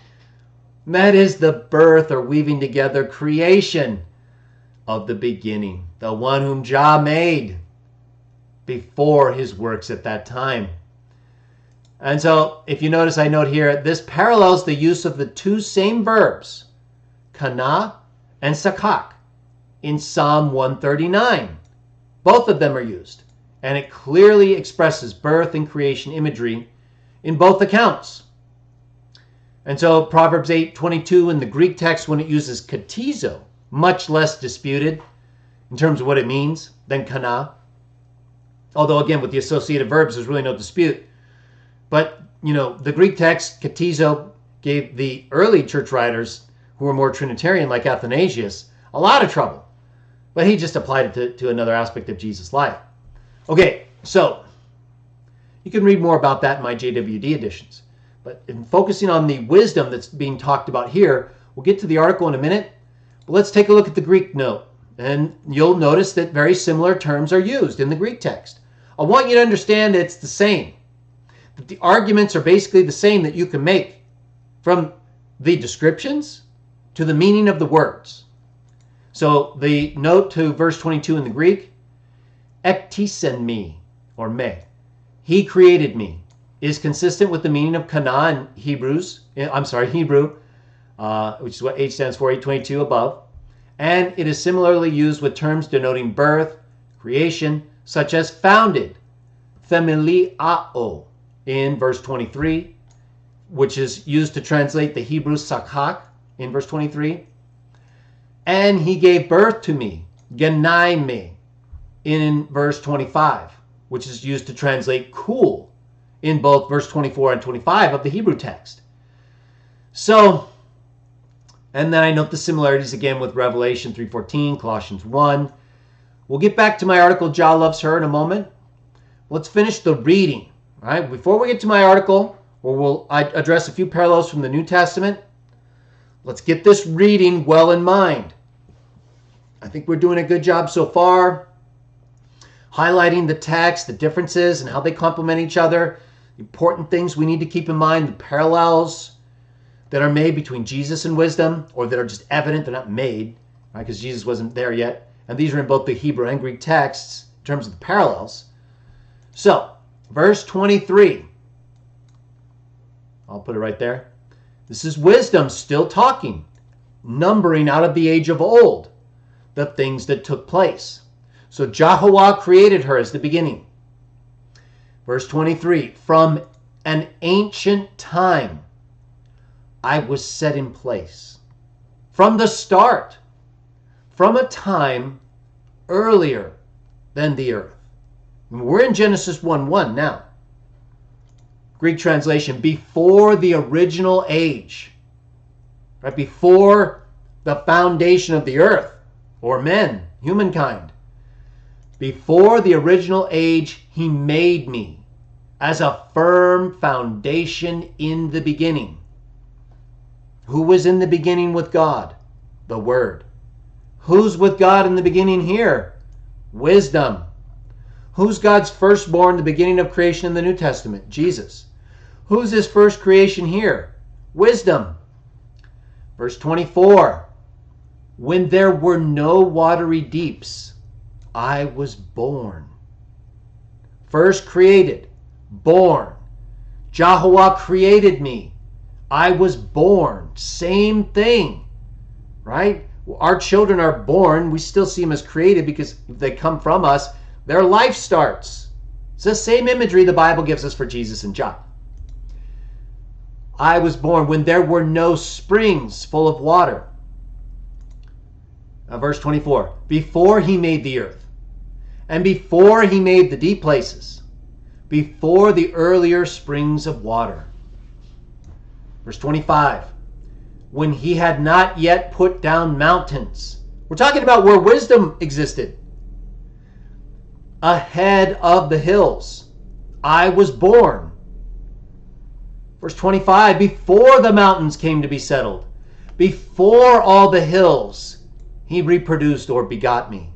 And that is the birth or weaving together, creation of the beginning, the one whom Jah made before his works at that time. And so, if you notice, I note here, this parallels the use of the two same verbs, kana and sakak, in Psalm 139. Both of them are used, and it clearly expresses birth and creation imagery in both accounts. And so, Proverbs 8:22 in the Greek text, when it uses katizo, much less disputed in terms of what it means than kana. Although, again, with the associated verbs, there's really no dispute. But, the Greek text, katizo, gave the early church writers who were more Trinitarian, like Athanasius, a lot of trouble. But he just applied it to another aspect of Jesus' life. Okay, so you can read more about that in my JWD editions. But in focusing on the wisdom that's being talked about here, we'll get to the article in a minute. But let's take a look at the Greek note. And you'll notice that very similar terms are used in the Greek text. I want you to understand that it's the same. That the arguments are basically the same that you can make from the descriptions to the meaning of the words. So the note to verse 22 in the Greek, ektisen me, or me, he created me, is consistent with the meaning of kana in Hebrew, which is what H stands for, 822 above. And it is similarly used with terms denoting birth, creation, such as founded, themeliao, in verse 23, which is used to translate the Hebrew sakak in verse 23. And he gave birth to me, genai me, in verse 25, which is used to translate cool in both verse 24 and 25 of the Hebrew text. So, and then I note the similarities again with Revelation 3:14, Colossians 1. We'll get back to my article, Jah Loves Her, in a moment. Let's finish the reading. All right? Before we get to my article, where we'll address a few parallels from the New Testament, let's get this reading well in mind. I think we're doing a good job so far, highlighting the text, the differences, and how they complement each other. Important things we need to keep in mind, the parallels that are made between Jesus and wisdom, or that are just evident, they're not made, right? Because Jesus wasn't there yet. And these are in both the Hebrew and Greek texts in terms of the parallels. So, verse 23. I'll put it right there. This is wisdom still talking, numbering out of the age of old the things that took place. So Jehovah created her as the beginning. Verse 23, from an ancient time I was set in place. From the start, from a time earlier than the earth. We're in Genesis 1:1 now. Greek translation, before the original age, right? Before the foundation of the earth, or men, humankind. Before the original age, he made me as a firm foundation in the beginning. Who was in the beginning with God? The Word. Who's with God in the beginning here? Wisdom. Who's God's firstborn, the beginning of creation in the New Testament? Jesus. Who's his first creation here? Wisdom. Verse 24. When there were no watery deeps, I was born. First created, born. Jehovah created me. I was born. Same thing, right? Our children are born. We still see them as created because they come from us. Their life starts. It's the same imagery the Bible gives us for Jesus and Jah. I was born when there were no springs full of water. Verse 24, before he made the earth, and before he made the deep places, before the earlier springs of water. Verse 25, when he had not yet put down mountains. We're talking about where wisdom existed. Ahead of the hills, I was born. Verse 25, before the mountains came to be settled, before all the hills, he reproduced or begot me.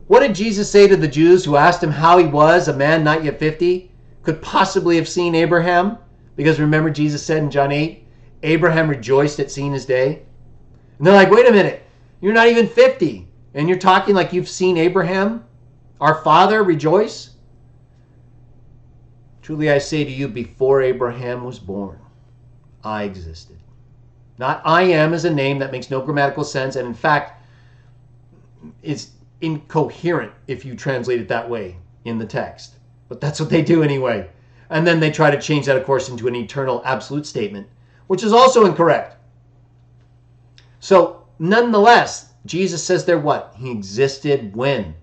What did Jesus say to the Jews who asked him how he was, a man not yet 50, could possibly have seen Abraham? Because remember, Jesus said in John 8, Abraham rejoiced at seeing his day. And they're like, wait a minute, you're not even 50. And you're talking like you've seen Abraham, our father, rejoice? Truly I say to you, before Abraham was born, I existed. Not I am is a name that makes no grammatical sense, and in fact, it's incoherent if you translate it that way in the text. But that's what they do anyway. And then they try to change that, of course, into an eternal absolute statement, which is also incorrect. So, nonetheless, Jesus says there what? He existed when?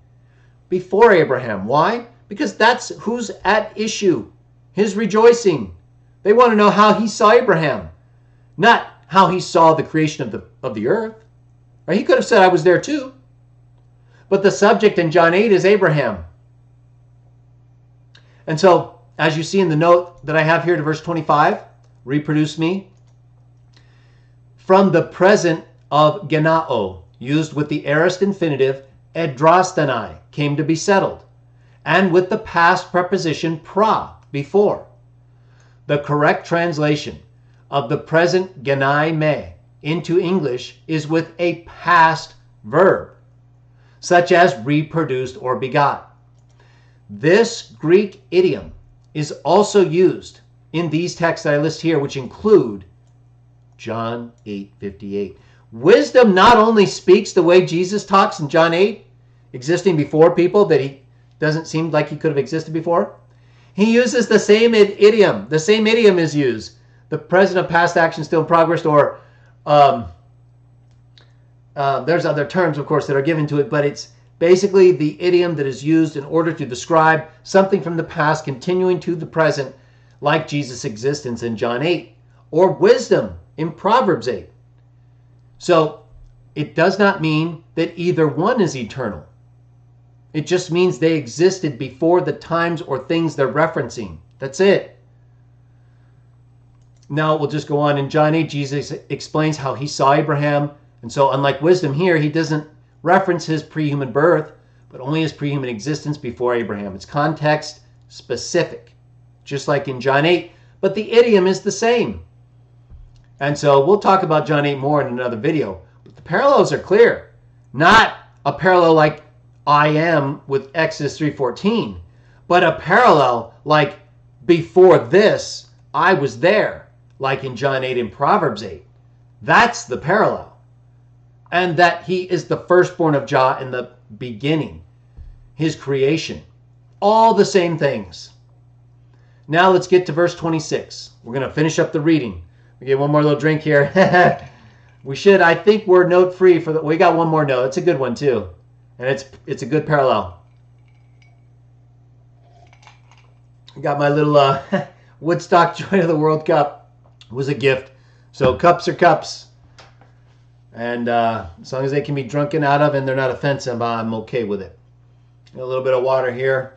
Before Abraham. Why? Because that's who's at issue. His rejoicing. They want to know how he saw Abraham, not how he saw the creation of the earth. Right? He could have said, I was there too. But the subject in John 8 is Abraham. And so, as you see in the note that I have here to verse 25, reproduce me, from the present of genao, used with the aorist infinitive, edrastanai, came to be settled, and with the past preposition pra, before. The correct translation of the present genai me into English is with a past verb, such as reproduced or begot. This Greek idiom is also used in these texts that I list here, which include John 8:58. Wisdom not only speaks the way Jesus talks in John 8, existing before people that he doesn't seem like he could have existed before. He uses the same idiom. The same idiom is used. The present of past action still in progress, or there's other terms, of course, that are given to it, but it's basically the idiom that is used in order to describe something from the past continuing to the present, like Jesus' existence in John 8, or wisdom in Proverbs 8. So it does not mean that either one is eternal. It just means they existed before the times or things they're referencing. That's it. Now we'll just go on. In John 8, Jesus explains how he saw Abraham. And so unlike wisdom here, he doesn't reference his pre-human birth, but only his pre-human existence before Abraham. It's context specific, just like in John 8. But the idiom is the same. And so we'll talk about John 8 more in another video. But the parallels are clear. Not a parallel like I am with Exodus 3:14, but a parallel like before this, I was there, like in John 8 and Proverbs 8. That's the parallel. And that he is the firstborn of Jah in the beginning, his creation. All the same things. Now let's get to verse 26. We're going to finish up the reading. We get one more little drink here. We should, I think we're note free for the, we got one more note. It's a good one too. And it's a good parallel. I got my little Woodstock Joy of the World Cup. It was a gift. So cups are cups. And as long as they can be drunken out of and they're not offensive, I'm okay with it. A little bit of water here.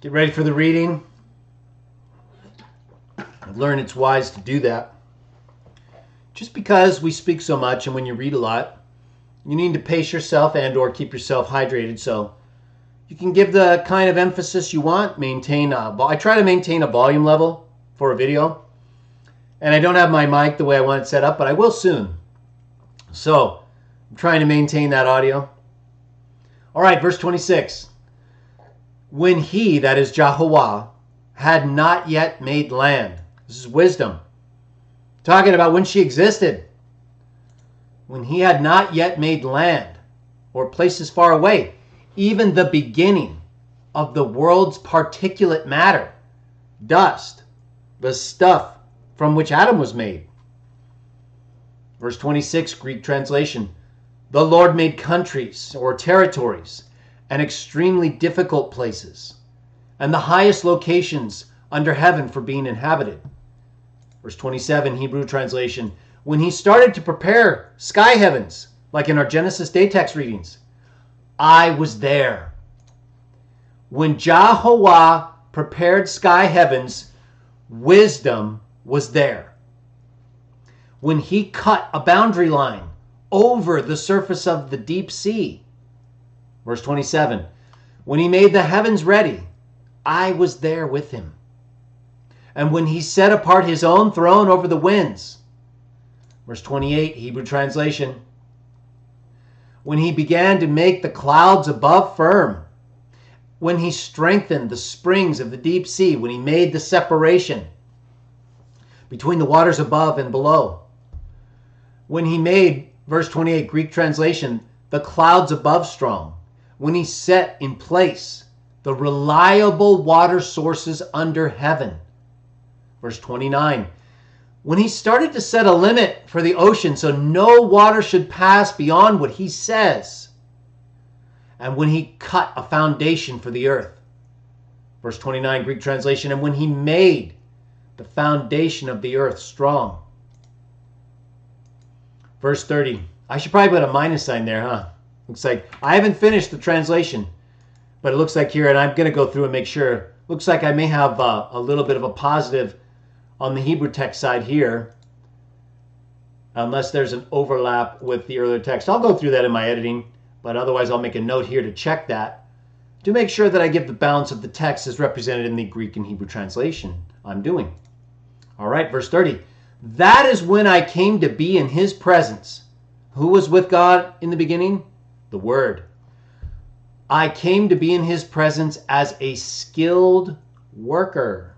Get ready for the reading. I've learned it's wise to do that. Just because we speak so much and when you read a lot, you need to pace yourself and or keep yourself hydrated so you can give the kind of emphasis you want. I try to maintain a volume level for a video. And I don't have my mic the way I want it set up, but I will soon. So I'm trying to maintain that audio. All right, verse 26. When he, that is Jehovah, had not yet made land. This is wisdom. Talking about when she existed. When he had not yet made land or places far away. Even the beginning of the world's particulate matter. Dust. The stuff from which Adam was made. Verse 26, Greek translation. The Lord made countries or territories and extremely difficult places and the highest locations under heaven for being inhabited. Verse 27, Hebrew translation. When he started to prepare sky heavens, like in our Genesis day text readings, I was there. When Jehovah prepared sky heavens, wisdom was there. When he cut a boundary line over the surface of the deep sea. Verse 27, when he made the heavens ready, I was there with him. And when he set apart his own throne over the winds. Verse 28, Hebrew translation. when he began to make the clouds above firm, when he strengthened the springs of the deep sea, when he made the separation between the waters above and below, when he made, verse 28, Greek translation, the clouds above strong, when he set in place the reliable water sources under heaven. Verse 29, when he started to set a limit for the ocean so no water should pass beyond what he says, and when he cut a foundation for the earth. Verse 29, Greek translation, and when he made the foundation of the earth strong. Verse 30, I should probably put a minus sign there, huh? Looks like I haven't finished the translation, but it looks like here, and I'm going to go through and make sure. Looks like I may have a little bit of a positive on the Hebrew text side here, unless there's an overlap with the earlier text. I'll go through that in my editing, but otherwise I'll make a note here to check that, to make sure that I give the balance of the text as represented in the Greek and Hebrew translation I'm doing. All right, verse 30. That is when I came to be in his presence. Who was with God in the beginning? The Word. I came to be in his presence as a skilled worker.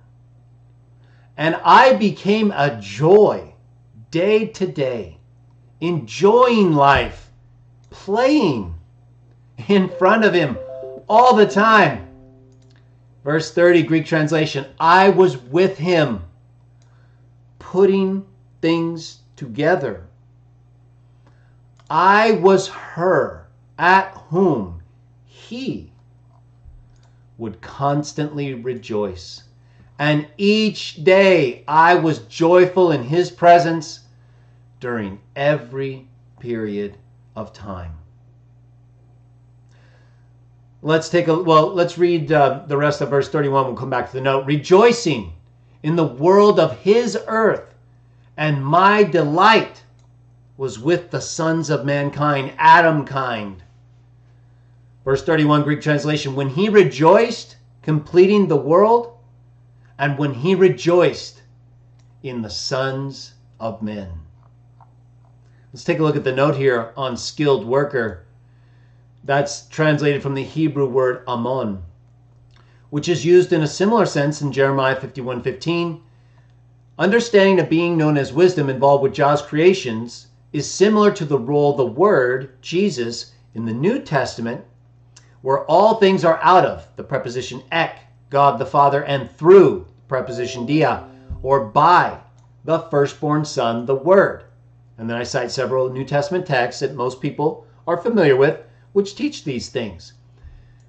And I became a joy day to day, enjoying life, playing in front of him all the time. Verse 30, Greek translation, I was with him, putting things together. I was her at whom he would constantly rejoice. And each day I was joyful in his presence during every period of time. Let's read the rest of verse 31. We'll come back to the note. Rejoicing in the world of his earth, and my delight was with the sons of mankind, Adam kind. Verse 31, Greek translation, when he rejoiced, completing the world, and when he rejoiced in the sons of men. Let's take a look at the note here on skilled worker. That's translated from the Hebrew word amon, which is used in a similar sense in Jeremiah 51:15. Understanding a being known as wisdom involved with Jah's creations is similar to the role the Word, Jesus, in the New Testament, where all things are out of, the preposition ek, God the Father, and through, the preposition dia, or by, the firstborn Son, the Word. And then I cite several New Testament texts that most people are familiar with, which teach these things.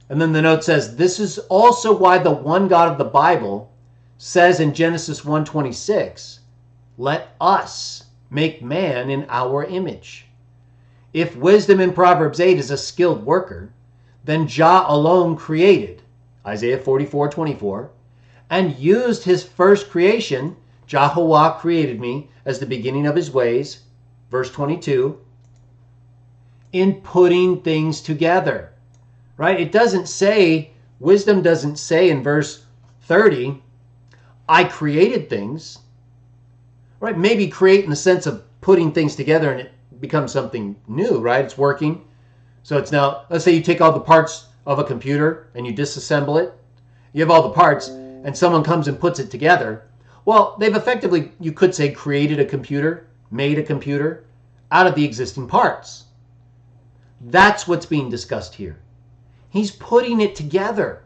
And then the note says, this is also why the one God of the Bible says in Genesis 1:26, let us make man in our image. If wisdom in Proverbs 8 is a skilled worker, then Jah alone created, Isaiah 44:24, and used his first creation, Jehovah created me as the beginning of his ways, verse 22, in putting things together, right? It doesn't say, wisdom doesn't say in verse 30, I created things, right? Maybe create in the sense of putting things together and it becomes something new, right? It's working. So it's now, let's say you take all the parts of a computer and you disassemble it. You have all the parts and someone comes and puts it together. Well, they've effectively, you could say, created a computer, made a computer out of the existing parts. That's what's being discussed here. He's putting it together.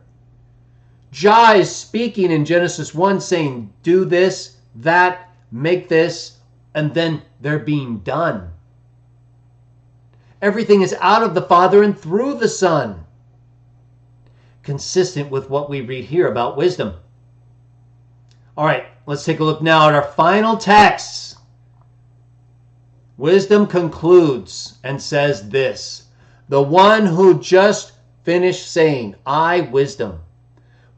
Jah is speaking in Genesis 1 saying, do this, that, make this, and then they're being done. Everything is out of the Father and through the Son. Consistent with what we read here about wisdom. All right, let's take a look now at our final texts. Wisdom concludes and says this, the one who just finished saying, I, wisdom,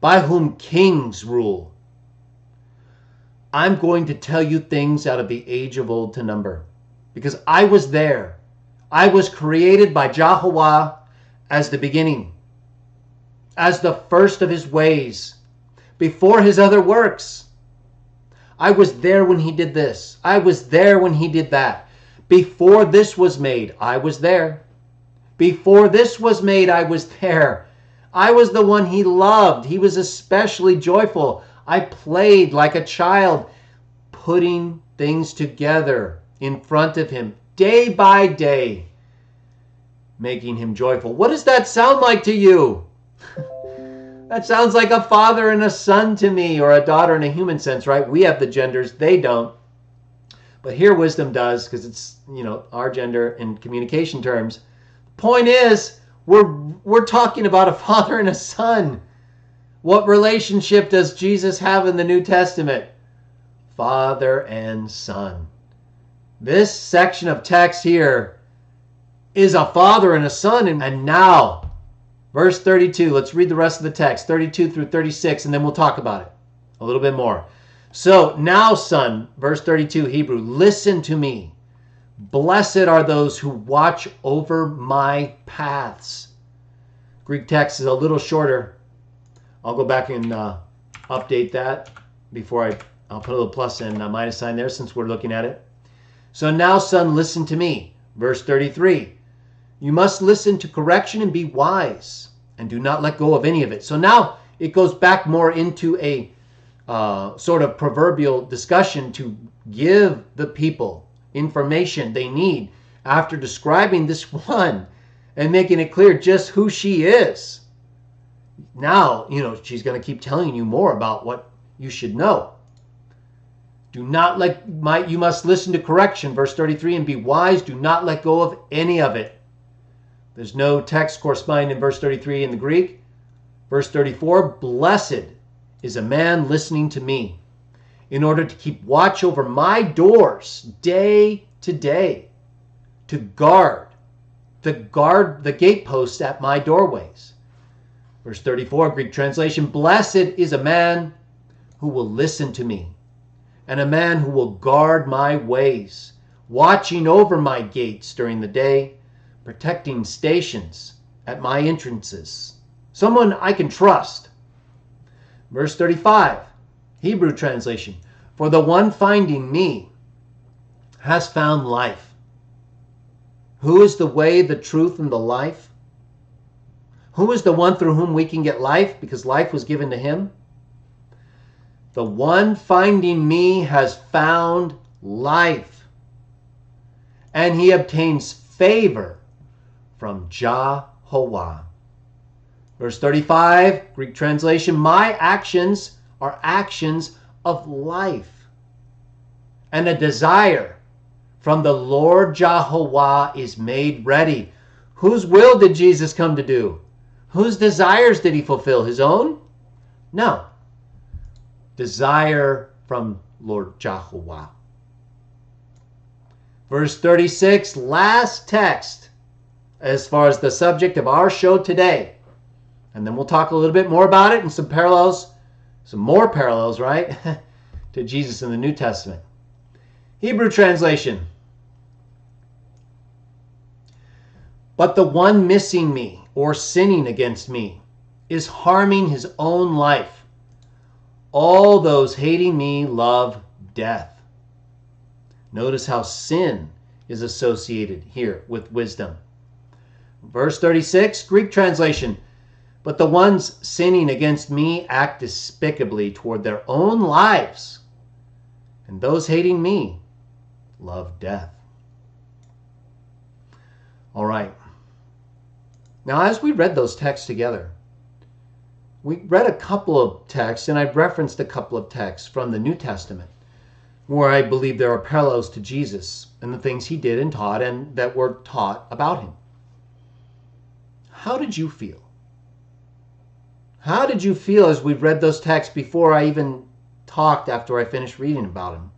by whom kings rule. I'm going to tell you things out of the age of old to number, because I was there. I was created by Jehovah as the beginning, as the first of his ways, before his other works. I was there when he did this. I was there when he did that. Before this was made, I was there. Before this was made, I was there. I was the one he loved. He was especially joyful. I played like a child, putting things together in front of him day by day, making him joyful. What does that sound like to you? That sounds like a father and a son to me, or a daughter in a human sense, right? We have the genders, they don't. But here wisdom does, because it's, our gender in communication terms. Point is, we're talking about a father and a son. What relationship does Jesus have in the New Testament? Father and son. This section of text here is a father and a son. And now, verse 32, let's read the rest of the text, 32 through 36, and then we'll talk about it a little bit more. So now, son, verse 32, Hebrew, listen to me. Blessed are those who watch over my paths. Greek text is a little shorter. I'll go back and update that before I'll put a little plus and minus sign there since we're looking at it. So now, son, listen to me. Verse 33. You must listen to correction and be wise, and do not let go of any of it. So now it goes back more into a sort of proverbial discussion to give the people information they need after describing this one and making it clear just who she is. Now, she's going to keep telling you more about what you should know. You must listen to correction, verse 33, and be wise. Do not let go of any of it. There's no text corresponding in verse 33 in the Greek. Verse 34, blessed is a man listening to me, in order to keep watch over my doors day to day, to guard the gateposts at my doorways. Verse 34, Greek translation, blessed is a man who will listen to me, and a man who will guard my ways, watching over my gates during the day, protecting stations at my entrances. Someone I can trust. Verse 35, Hebrew translation, for the one finding me has found life. Who is the way, the truth, and the life? Who is the one through whom we can get life, because life was given to him? The one finding me has found life, and he obtains favor from Jehovah. Verse 35, Greek translation, my actions are actions of life, and a desire from the Lord Jehovah is made ready. Whose will did Jesus come to do? Whose desires did he fulfill? His own? No. Desire from Lord Jehovah. Verse 36, last text as far as the subject of our show today. And then we'll talk a little bit more about it and some more parallels, right, to Jesus in the New Testament. Hebrew translation. But the one missing me or sinning against me is harming his own life. All those hating me love death. Notice how sin is associated here with wisdom. Verse 36, Greek translation. But the ones sinning against me act despicably toward their own lives, and those hating me love death. All right. Now, as we read those texts together, we read a couple of texts, and I referenced a couple of texts from the New Testament where I believe there are parallels to Jesus and the things he did and taught and that were taught about him. How did you feel? How did you feel as we read those texts before I even talked after I finished reading about him?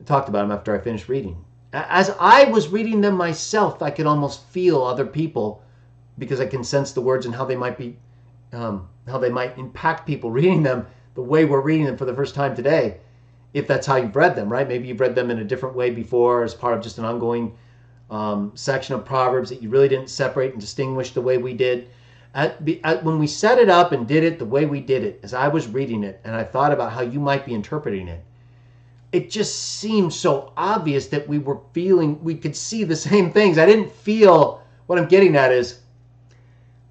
I talked about him after I finished reading. As I was reading them myself, I could almost feel other people because I can sense the words and how they might be, how they might impact people reading them the way we're reading them for the first time today. If that's how you've read them, right? Maybe you've read them in a different way before as part of just an ongoing section of Proverbs that you really didn't separate and distinguish the way we did. When we set it up and did it the way we did it, as I was reading it and I thought about how you might be interpreting it, it just seemed so obvious that we could see the same things. I didn't feel what I'm getting at is,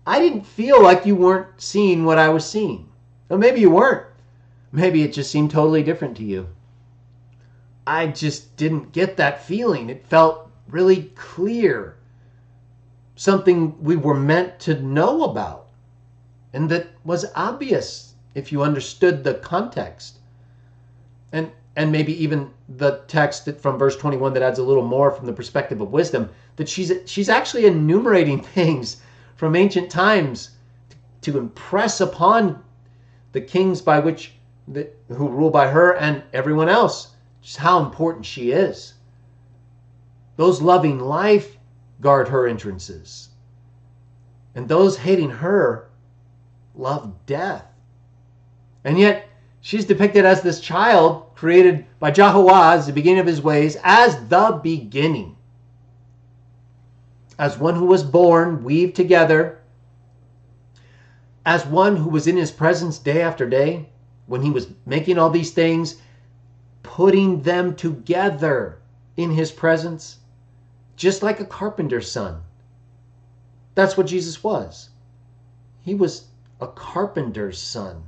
I didn't feel like you weren't seeing what I was seeing. Or maybe you weren't. Maybe it just seemed totally different to you. I just didn't get that feeling. It felt really clear. Something we were meant to know about. And that was obvious if you understood the context. And maybe even the text from verse 21 that adds a little more from the perspective of wisdom, that she's actually enumerating things from ancient times to impress upon the kings who rule by her and everyone else just how important she is. Those loving life guard her entrances, and those hating her love death. And yet she's depicted as this child created by Jehovah as the beginning of his ways, as the beginning. As one who was born, weaved together. As one who was in his presence day after day, when he was making all these things, putting them together in his presence, just like a carpenter's son. That's what Jesus was. He was a carpenter's son.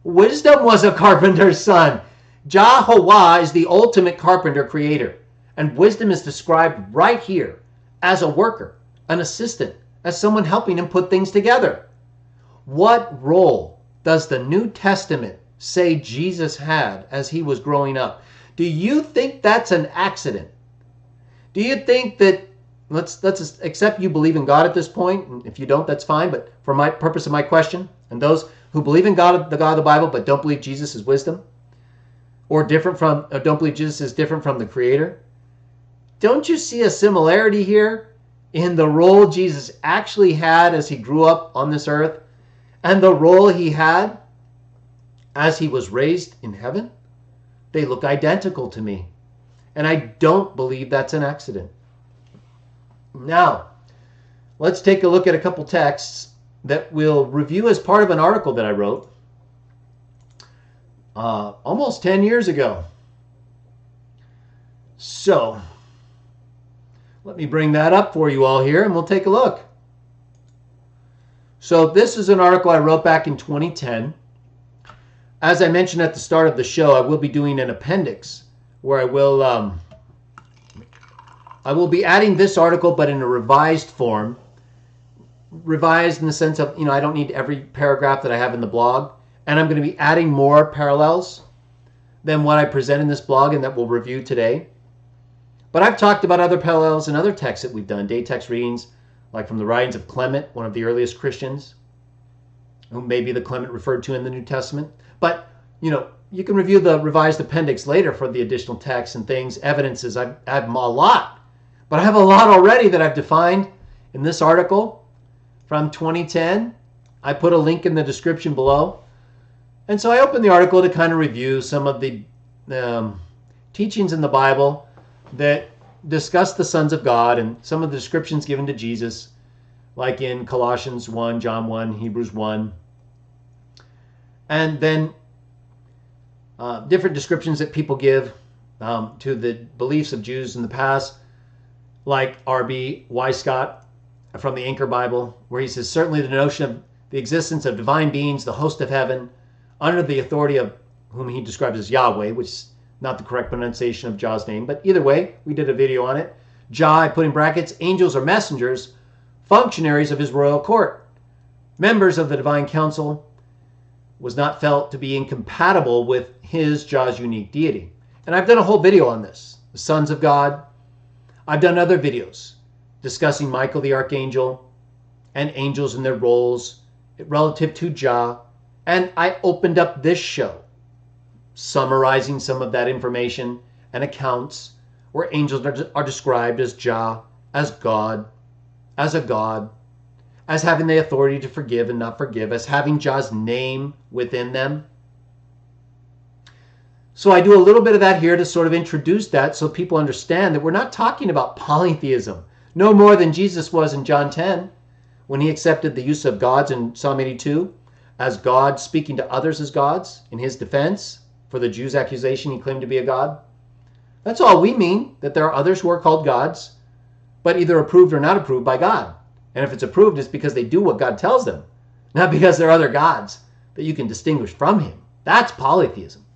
Wisdom was a carpenter's son. Jehovah is the ultimate carpenter creator. And wisdom is described right here as a worker, an assistant, as someone helping him put things together. What role does the New Testament say Jesus had as he was growing up? Do you think that's an accident? Do you think that, let's accept you believe in God at this point, and if you don't, that's fine, but for my purpose of my question, and those who believe in God, the God of the Bible, but don't believe Jesus is wisdom, or don't believe Jesus is different from the Creator, don't you see a similarity here in the role Jesus actually had as he grew up on this earth and the role he had as he was raised in heaven? They look identical to me. And I don't believe that's an accident. Now, let's take a look at a couple texts that we'll review as part of an article that I wrote almost 10 years ago. So, let me bring that up for you all here and we'll take a look. So this is an article I wrote back in 2010. As I mentioned at the start of the show, I will be doing an appendix where I will be adding this article but in a revised form. Revised in the sense of, I don't need every paragraph that I have in the blog. And I'm going to be adding more parallels than what I present in this blog and that we'll review today. But I've talked about other parallels and other texts that we've done, day text readings, like from the writings of Clement, one of the earliest Christians, who may be the Clement referred to in the New Testament. But, you can review the revised appendix later for the additional texts and things, evidences. I have a lot, but I have a lot already that I've defined in this article from 2010. I put a link in the description below. And so I opened the article to kind of review some of the teachings in the Bible that discuss the sons of God and some of the descriptions given to Jesus, like in Colossians 1, John 1, Hebrews 1. And then different descriptions that people give to the beliefs of Jews in the past, like R.B. Weiscott from the Anchor Bible, where he says, certainly the notion of the existence of divine beings, the host of heaven, under the authority of whom he describes as Yahweh, which is not the correct pronunciation of Jah's name, but either way, we did a video on it. Jah, I put in brackets, angels or messengers, functionaries of his royal court, members of the divine council, was not felt to be incompatible with Jah's unique deity. And I've done a whole video on this, the sons of God. I've done other videos discussing Michael the archangel and angels and their roles relative to Jah. And I opened up this show summarizing some of that information and accounts where angels are described as Jah, as God, as a God, as having the authority to forgive and not forgive, as having Jah's name within them. So I do a little bit of that here to sort of introduce that so people understand that we're not talking about polytheism, no more than Jesus was in John 10 when he accepted the use of gods in Psalm 82 as God speaking to others as gods in his defense for the Jews' accusation he claimed to be a god. That's all we mean, that there are others who are called gods. but either approved or not approved by God. And if it's approved, it's because they do what God tells them, not because there are other gods that you can distinguish from him. That's polytheism.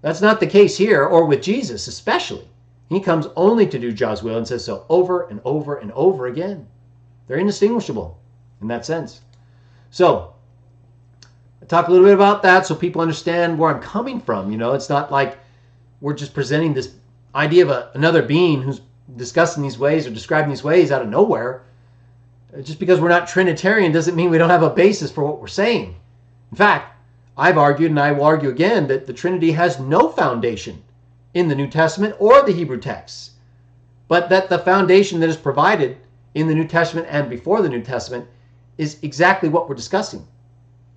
That's not the case here, or with Jesus especially. He comes only to do Jah's will and says so over and over and over again. They're indistinguishable in that sense. So, I talk a little bit about that so people understand where I'm coming from. It's not like we're just presenting this idea of another being who's discussing these ways or describing these ways out of nowhere. Just because we're not Trinitarian doesn't mean we don't have a basis for what we're saying. In fact, I've argued, and I will argue again, that the Trinity has no foundation in the New Testament or the Hebrew texts, but that the foundation that is provided in the New Testament and before the New Testament is exactly what we're discussing.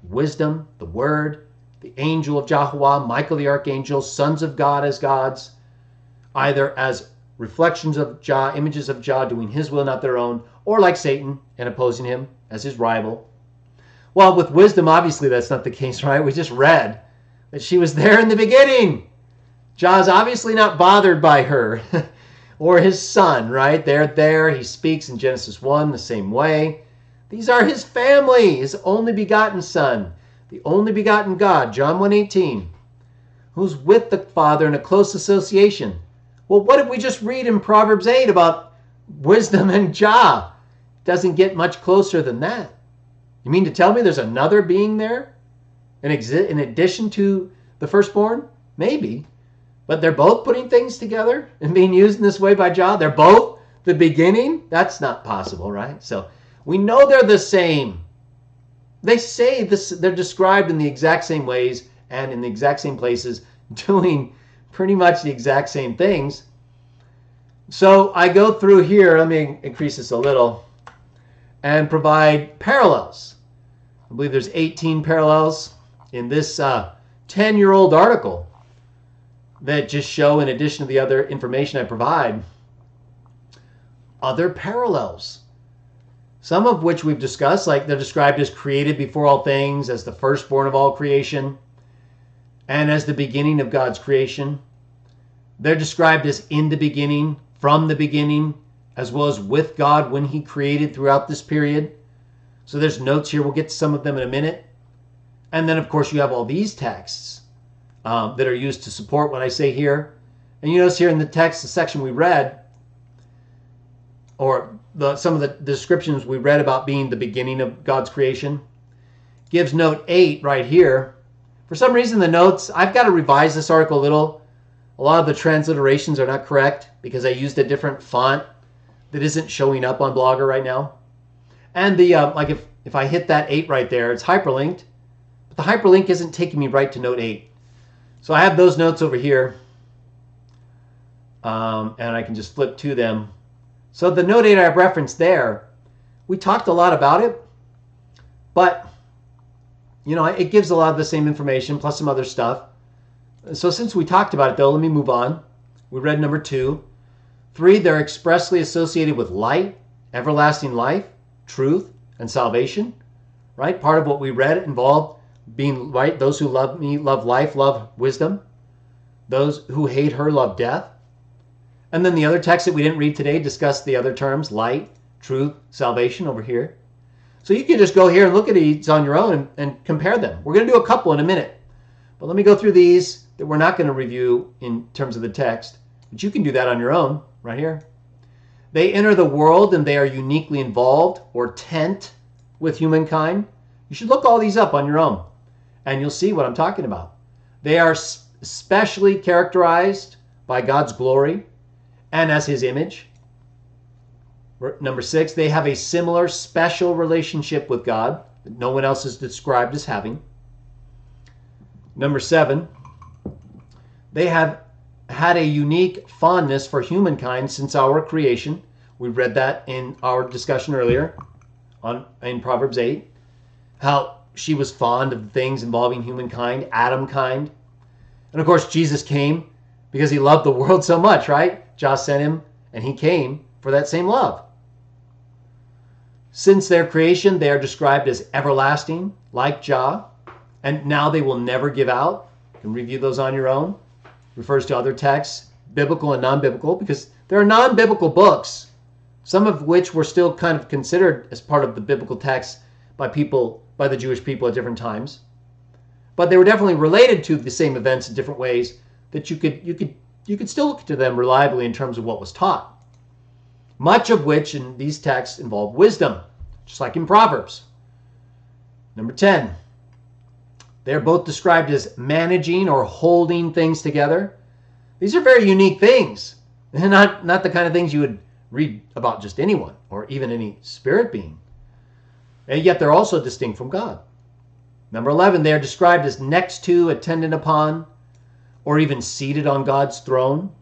Wisdom, the Word, the angel of Jehovah, Michael the archangel, sons of God as gods, either as reflections of Jah, images of Jah, doing his will, not their own, or like Satan and opposing him as his rival. Well, with wisdom, obviously that's not the case, right? We just read that she was there in the beginning. Jah's obviously not bothered by her or his son, right? They're there. He speaks in Genesis 1 the same way. These are his family, his only begotten son, the only begotten God, John 1:18, who's with the Father in a close association. Well, what did we just read in Proverbs 8 about wisdom and Jah? Doesn't get much closer than that. You mean to tell me there's another being there in addition to the firstborn? Maybe. But they're both putting things together and being used in this way by Jah. They're both the beginning. That's not possible, right? So we know they're the same. They say this, they're described in the exact same ways and in the exact same places, doing pretty much the exact same things. So I go through here, let me increase this a little, and provide parallels. I believe there's 18 parallels in this 10-year-old article that just show, in addition to the other information I provide, other parallels. Some of which we've discussed, like they're described as created before all things, as the firstborn of all creation, and as the beginning of God's creation. They're described as in the beginning, from the beginning, as well as with God when he created throughout this period. So there's notes here. We'll get to some of them in a minute. And then, of course, you have all these texts that are used to support what I say here. And you notice here in the text, the section we read, or some of the descriptions we read about being the beginning of God's creation, gives note 8 right here. For some reason, the notes, I've got to revise this article a little. A lot of the transliterations are not correct because I used a different font that isn't showing up on Blogger right now. And the like if I hit that 8 right there, it's hyperlinked, but the hyperlink isn't taking me right to note 8. So I have those notes over here, and I can just flip to them. So the note 8 I have referenced there, we talked a lot about it, but it gives a lot of the same information plus some other stuff. So since we talked about it, though, let me move on. We read number 2. 3, they're expressly associated with light, everlasting life, truth, and salvation. Right? Part of what we read involved being right. Those who love me love life, love wisdom. Those who hate her love death. And then the other text that we didn't read today discussed the other terms, light, truth, salvation over here. So you can just go here and look at these on your own and compare them. We're going to do a couple in a minute. But let me go through these that we're not going to review in terms of the text. But you can do that on your own right here. They enter the world and they are uniquely involved or tent with humankind. You should look all these up on your own and you'll see what I'm talking about. They are specially characterized by God's glory and as his image. Number 6, they have a similar special relationship with God that no one else is described as having. Number 7, they have had a unique fondness for humankind since our creation. We read that in our discussion earlier in Proverbs 8, how she was fond of things involving humankind, Adam kind. And of course, Jesus came because he loved the world so much, right? Jah sent him and he came for that same love. Since their creation, they are described as everlasting, like Jah, and now they will never give out. You can review those on your own. Refers to other texts, biblical and non-biblical, because there are non-biblical books some of which were still kind of considered as part of the biblical text by the Jewish people at different times. But they were definitely related to the same events in different ways that you could still look to them reliably in terms of what was taught. Much of which in these texts involve wisdom, just like in Proverbs. Number 10, they're both described as managing or holding things together. These are very unique things. They're not the kind of things you would read about just anyone or even any spirit being. And yet they're also distinct from God. Number 11, they are described as next to, attendant upon, or even seated on God's throne.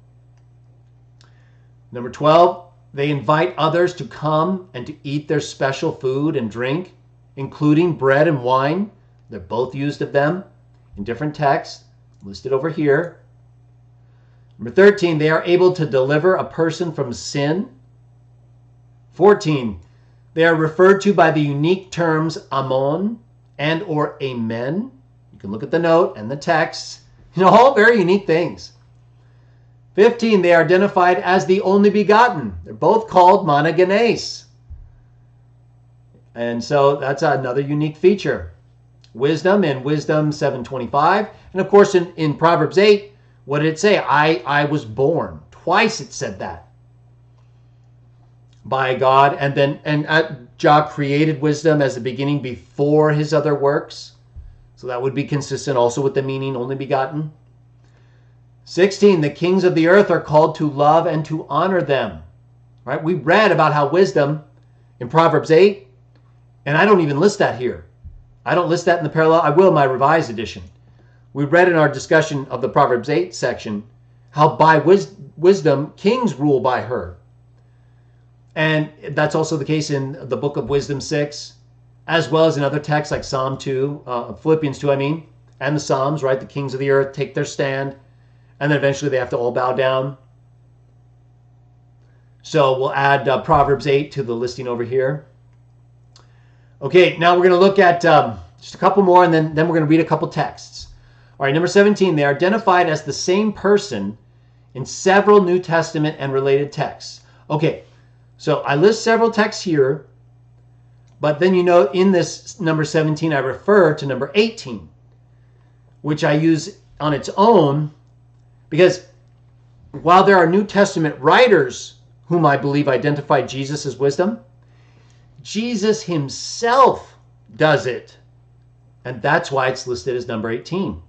Number 12, they invite others to come and to eat their special food and drink, including bread and wine. They're both used of them in different texts, listed over here. Number 13, they are able to deliver a person from sin. 14, they are referred to by the unique terms amon and or amen. You can look at the note and the text. All very unique things. 15, they are identified as the only begotten. They're both called monogenes. And so that's another unique feature. Wisdom in Wisdom 7:25. And of course in Proverbs 8, what did it say? I was born. Twice it said that. By God. And Jah created wisdom as the beginning before his other works. So that would be consistent also with the meaning only begotten. 16, the kings of the earth are called to love and to honor them. Right? We read about how wisdom in Proverbs 8, and I don't even list that here. I don't list that in the parallel. I will in my revised edition. We read in our discussion of the Proverbs 8 section how by wisdom kings rule by her. And that's also the case in the book of Wisdom 6, as well as in other texts like Psalm 2, Philippians 2, and the Psalms, right? The kings of the earth take their stand, and then eventually they have to all bow down. So we'll add Proverbs 8 to the listing over here. Okay, now we're going to look at just a couple more, and then we're going to read a couple texts. All right, number 17, they are identified as the same person in several New Testament and related texts. Okay, so I list several texts here, but then in this number 17, I refer to number 18, which I use on its own, because while there are New Testament writers whom I believe identify Jesus as wisdom, Jesus himself does it. And that's why it's listed as number 18.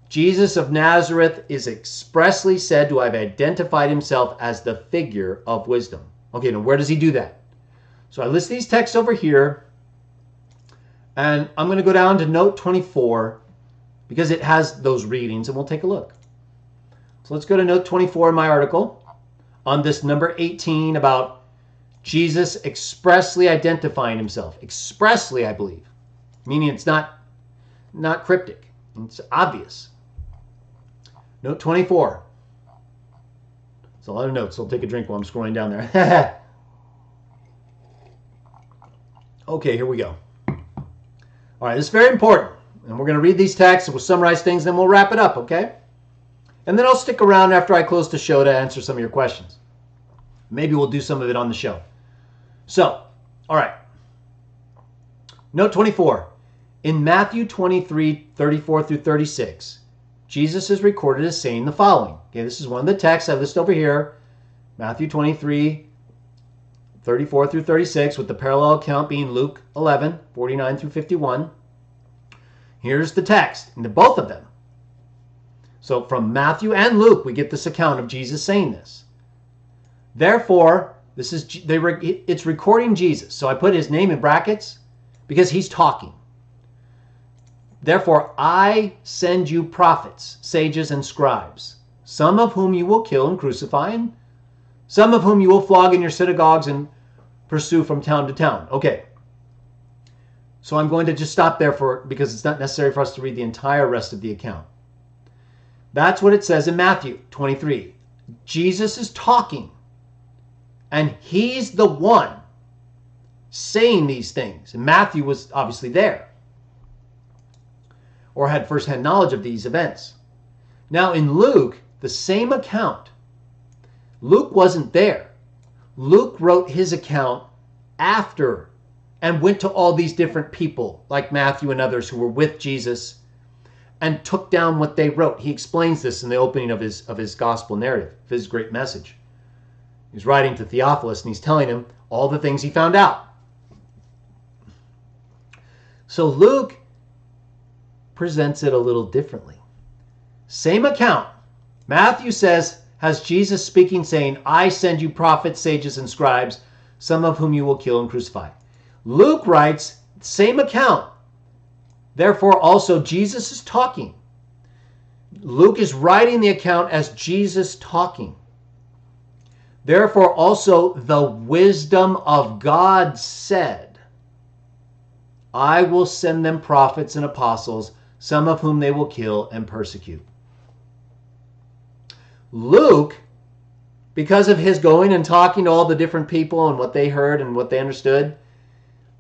Jesus of Nazareth is expressly said to have identified himself as the figure of wisdom. Okay, now where does he do that? So I list these texts over here, and I'm going to go down to note 24 because it has those readings, and we'll take a look. So let's go to note 24 in my article on this number 18 about Jesus expressly identifying himself. Expressly, I believe. Meaning it's not cryptic. It's obvious. Note 24. It's a lot of notes. So I'll take a drink while I'm scrolling down there. Okay, here we go. All right, this is very important. And we're going to read these texts. We'll summarize things, then we'll wrap it up, okay? And then I'll stick around after I close the show to answer some of your questions. Maybe we'll do some of it on the show. So, all right. Note 24. In Matthew 23, 34 through 36, Jesus is recorded as saying the following. Okay, this is one of the texts I list over here. Matthew 23, 34 through 36, with the parallel account being Luke 11, 49 through 51. Here's the text, and both of them. So from Matthew and Luke, we get this account of Jesus saying this. Therefore, it's recording Jesus. So I put his name in brackets because he's talking. Therefore, I send you prophets, sages, and scribes, some of whom you will kill and crucify, and some of whom you will flog in your synagogues and pursue from town to town. Okay. So I'm going to just stop there because it's not necessary for us to read the entire rest of the account. That's what it says in Matthew 23. Jesus is talking, and he's the one saying these things. And Matthew was obviously there, or had firsthand knowledge of these events. Now in Luke, the same account, Luke wasn't there. Luke wrote his account after and went to all these different people like Matthew and others who were with Jesus and took down what they wrote. He explains this in the opening of his gospel narrative, of his great message. He's writing to Theophilus and he's telling him all the things he found out. So Luke presents it a little differently. Same account. Matthew has Jesus speaking, saying, I send you prophets, sages, and scribes, some of whom you will kill and crucify. Luke writes, same account. Therefore, also Jesus is talking. Luke is writing the account as Jesus talking. Therefore, also the wisdom of God said, I will send them prophets and apostles, some of whom they will kill and persecute. Luke, because of his going and talking to all the different people and what they heard and what they understood,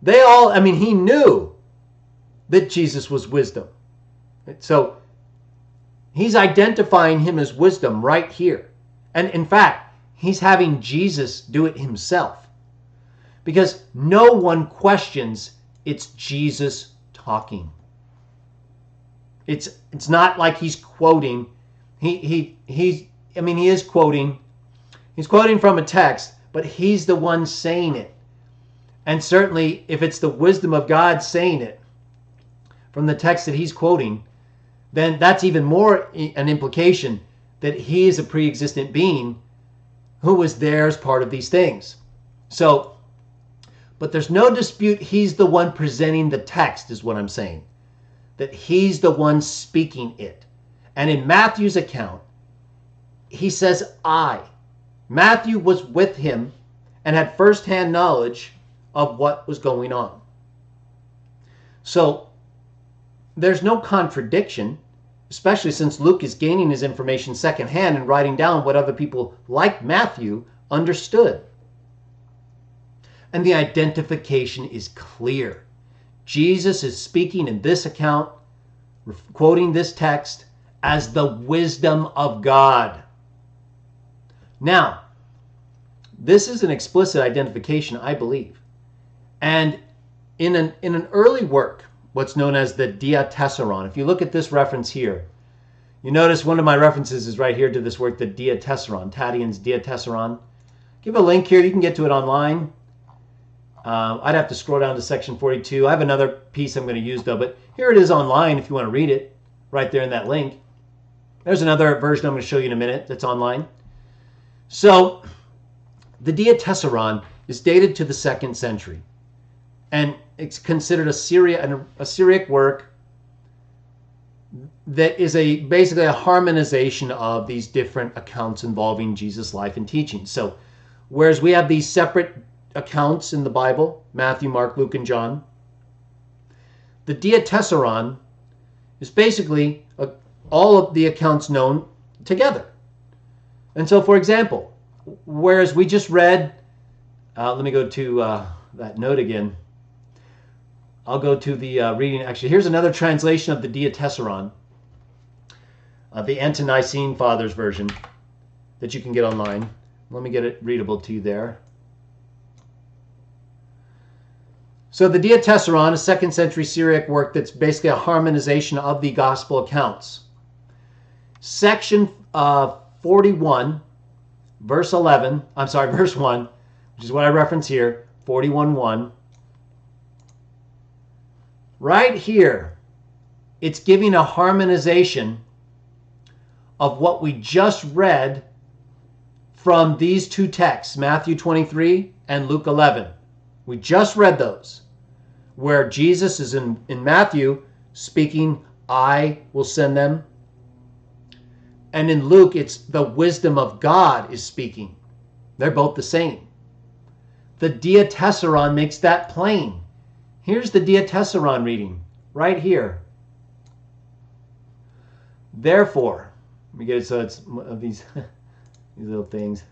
he knew that Jesus was wisdom. So he's identifying him as wisdom right here. And in fact, he's having Jesus do it himself. Because no one questions it's Jesus talking. It's not like he's quoting. He is quoting. He's quoting from a text, but he's the one saying it. And certainly, if it's the wisdom of God saying it from the text that he's quoting, then that's even more an implication that he is a pre-existent being who was there as part of these things. So, but there's no dispute he's the one presenting the text, is what I'm saying. That he's the one speaking it. And in Matthew's account, he says, I. Matthew was with him and had firsthand knowledge of what was going on. So there's no contradiction, especially since Luke is gaining his information secondhand and writing down what other people like Matthew understood. And the identification is clear. Jesus is speaking in this account, quoting this text, as the wisdom of God. Now, this is an explicit identification, I believe. And in an early work, what's known as the Diatessaron, if you look at this reference here, you notice one of my references is right here to this work, the Diatessaron, Tatian's Diatessaron. Give a link here, you can get to it online. I'd have to scroll down to section 42. I have another piece I'm going to use though, but here it is online if you want to read it, right there in that link. There's another version I'm going to show you in a minute that's online. So the Diatessaron is dated to the 2nd century, and it's considered a Syriac work that is basically a harmonization of these different accounts involving Jesus' life and teaching. So whereas we have these separate accounts in the Bible, Matthew, Mark, Luke, and John, the Diatessaron is basically all of the accounts known together. And so, for example, whereas we just read, let me go to that note again. I'll go to the reading. Actually, here's another translation of the Diatessaron, the Ante-Nicene Fathers version that you can get online. Let me get it readable to you there. So the Diatessaron is a 2nd century Syriac work that's basically a harmonization of the gospel accounts. Section 41, verse 1, which is what I reference here, 41:1. Right here, it's giving a harmonization of what we just read from these two texts, Matthew 23 and Luke 11. We just read those, where Jesus is in Matthew speaking, I will send them. And in Luke, it's the wisdom of God is speaking. They're both the same. The Diatessaron makes that plain. Here's the Diatessaron reading, right here. Therefore, let me get it so it's of these little things.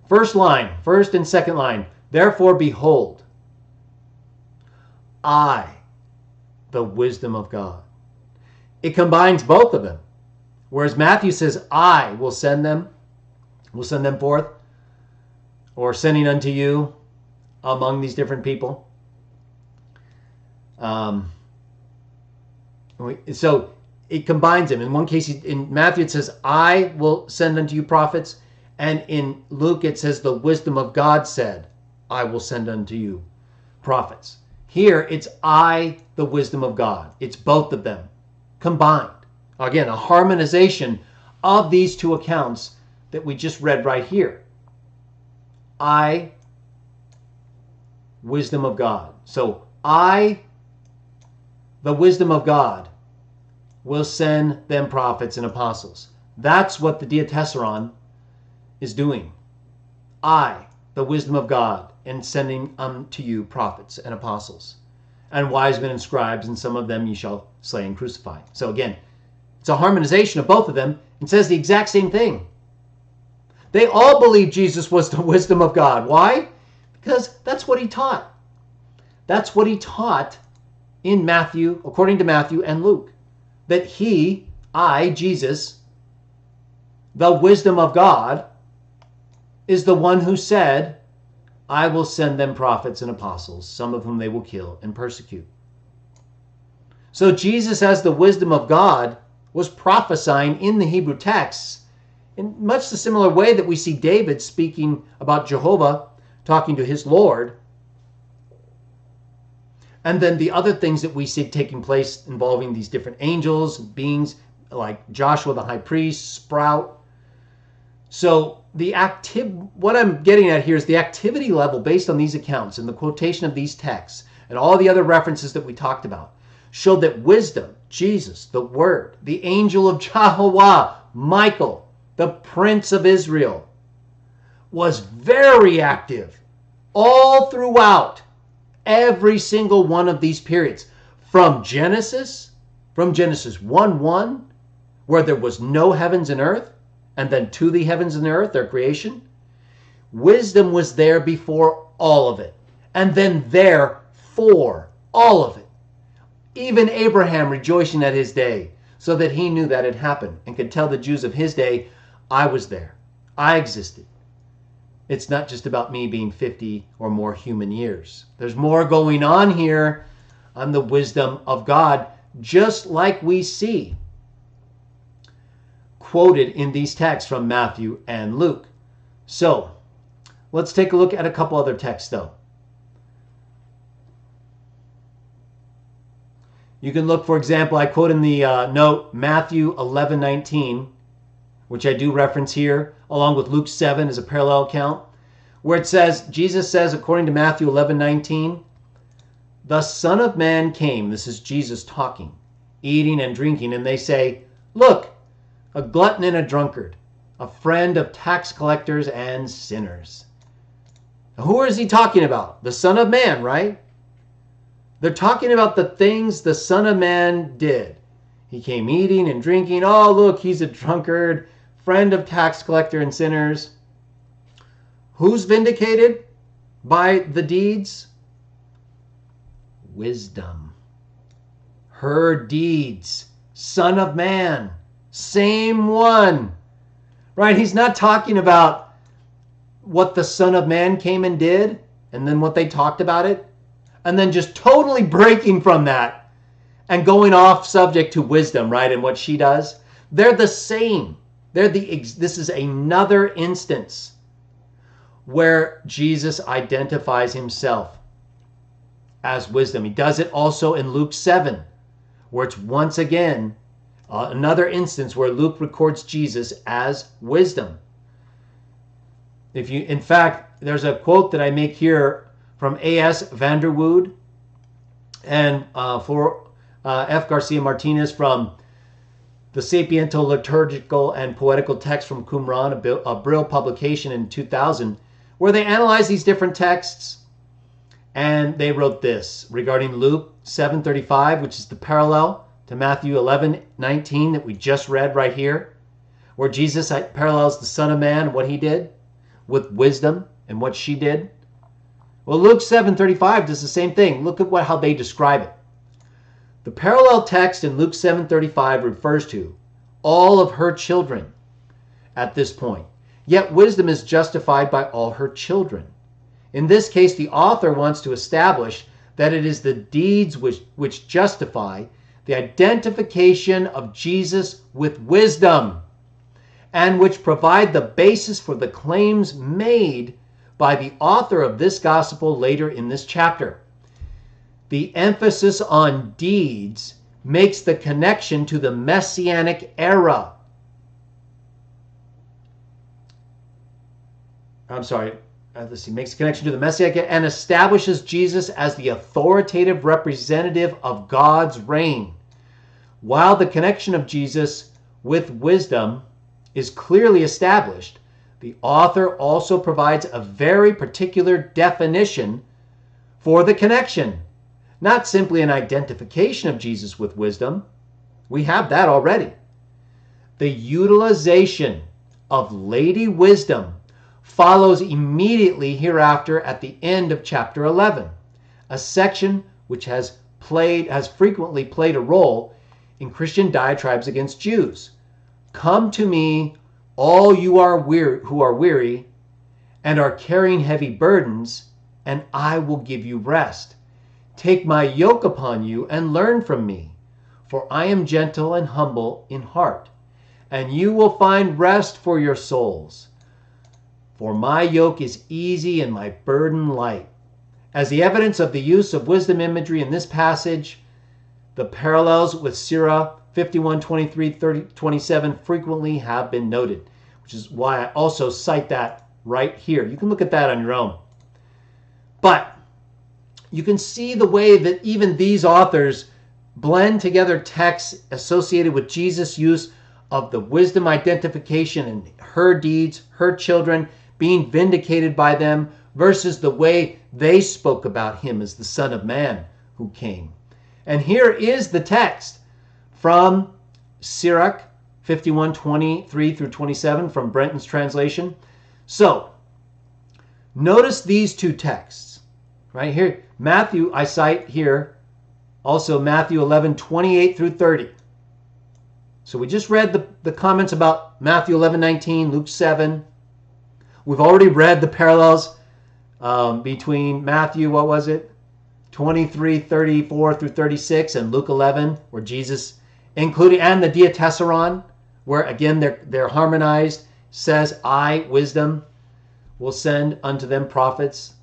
First line, first and second line. Therefore, behold, I, the wisdom of God. It combines both of them. Whereas Matthew says, I will send them. will send them forth, or sending unto you among these different people. So it combines them. In one case, in Matthew, it says, I will send unto you prophets. And in Luke, it says, the wisdom of God said, I will send unto you prophets. Here, it's I, the wisdom of God. It's both of them combined. Again, a harmonization of these two accounts that we just read right here. I, wisdom of God. So I, the wisdom of God, will send them prophets and apostles. That's what the diatessaron is doing. I, the wisdom of God, and sending unto you prophets and apostles, and wise men and scribes, and some of them you shall slay and crucify. So again, it's a harmonization of both of them, and says the exact same thing. They all believed Jesus was the wisdom of God. Why? Because that's what he taught. That's what he taught in Matthew, according to Matthew and Luke. That he, I, Jesus, the wisdom of God, is the one who said, I will send them prophets and apostles, some of whom they will kill and persecute. So Jesus, as the wisdom of God, was prophesying in the Hebrew texts in much the similar way that we see David speaking about Jehovah, talking to his Lord. And then the other things that we see taking place involving these different angels, beings like Joshua the high priest, Sprout. So what I'm getting at here is the activity level based on these accounts and the quotation of these texts and all the other references that we talked about showed that wisdom, Jesus, the Word, the angel of Jehovah, Michael, the Prince of Israel, was very active all throughout every single one of these periods. From Genesis 1:1, where there was no heavens and earth, and then to the heavens and the earth, their creation, wisdom was there before all of it. And then there for all of it. Even Abraham rejoicing at his day, so that he knew that had happened and could tell the Jews of his day, I was there. I existed. It's not just about me being 50 or more human years. There's more going on here on the wisdom of God, just like we see quoted in these texts from Matthew and Luke. So let's take a look at a couple other texts though. You can look, for example, I quote in the note Matthew 11:19, which I do reference here, along with Luke 7 as a parallel account, where it says, Jesus says, according to Matthew 11:19, the Son of Man came, this is Jesus talking, eating and drinking, and they say, look, a glutton and a drunkard, a friend of tax collectors and sinners. Now, who is he talking about? The Son of Man, right? They're talking about the things the Son of Man did. He came eating and drinking. Oh, look, he's a drunkard, friend of tax collector and sinners. Who's vindicated by the deeds? Wisdom. Her deeds. Son of Man. Same one. Right? He's not talking about what the Son of Man came and did, and then what they talked about it, and then just totally breaking from that and going off subject to wisdom, right, and what she does. They're the same. This is another instance where Jesus identifies himself as wisdom. He does it also in Luke 7, where it's once again another instance where Luke records Jesus as wisdom. In fact, there's a quote that I make here from A.S. Vanderwood and for F. Garcia Martinez from the Sapiential Liturgical and Poetical Text from Qumran, a Brill publication in 2000, where they analyze these different texts, and they wrote this regarding Luke 7:35, which is the parallel to Matthew 11:19 that we just read right here, where Jesus parallels the Son of Man, what he did, with wisdom and what she did. Well, Luke 7:35 does the same thing. Look at how they describe it. The parallel text in Luke 7:35 refers to all of her children at this point. Yet wisdom is justified by all her children. In this case, the author wants to establish that it is the deeds which justify the identification of Jesus with wisdom, and which provide the basis for the claims made by the author of this gospel later in this chapter. The emphasis on deeds makes the connection to the Messianic era. Makes a connection to the Messianic and establishes Jesus as the authoritative representative of God's reign. While the connection of Jesus with wisdom is clearly established, the author also provides a very particular definition for the connection, not simply an identification of Jesus with wisdom. We have that already. The utilization of Lady Wisdom follows immediately hereafter at the end of chapter 11, a section which has frequently played a role in Christian diatribes against Jews. Come to me, all you who are weary and are carrying heavy burdens, and I will give you rest. Take my yoke upon you and learn from me, for I am gentle and humble in heart, and you will find rest for your souls. For my yoke is easy and my burden light. As the evidence of the use of wisdom imagery in this passage, the parallels with Sirach 51:23-27 frequently have been noted, which is why I also cite that right here. You can look at that on your own. But you can see the way that even these authors blend together texts associated with Jesus' use of the wisdom identification and her deeds, her children, being vindicated by them, versus the way they spoke about him as the Son of Man who came. And here is the text from Sirach 51:23-27 from Brenton's translation. So, notice these two texts. Right here, Matthew, I cite here, also Matthew 11:28-30. So we just read the comments about Matthew 11:19, Luke 7. We've already read the parallels between Matthew, 23:34-36 and Luke 11, where Jesus, including, and the Diatessaron, where again they're harmonized, says, I, wisdom, will send unto them prophets.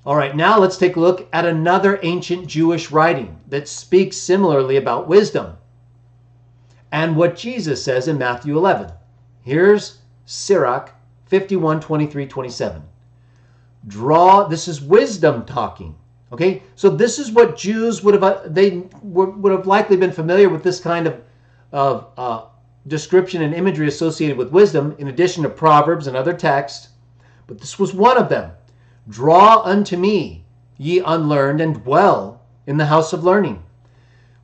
All right, now let's take a look at another ancient Jewish writing that speaks similarly about wisdom and what Jesus says in Matthew 11. Here's Sirach 51:23-27. This is wisdom talking. Okay, so this is what Jews would have likely been familiar with, this kind of description and imagery associated with wisdom, in addition to Proverbs and other texts. But this was one of them. Draw unto me, ye unlearned, and dwell in the house of learning.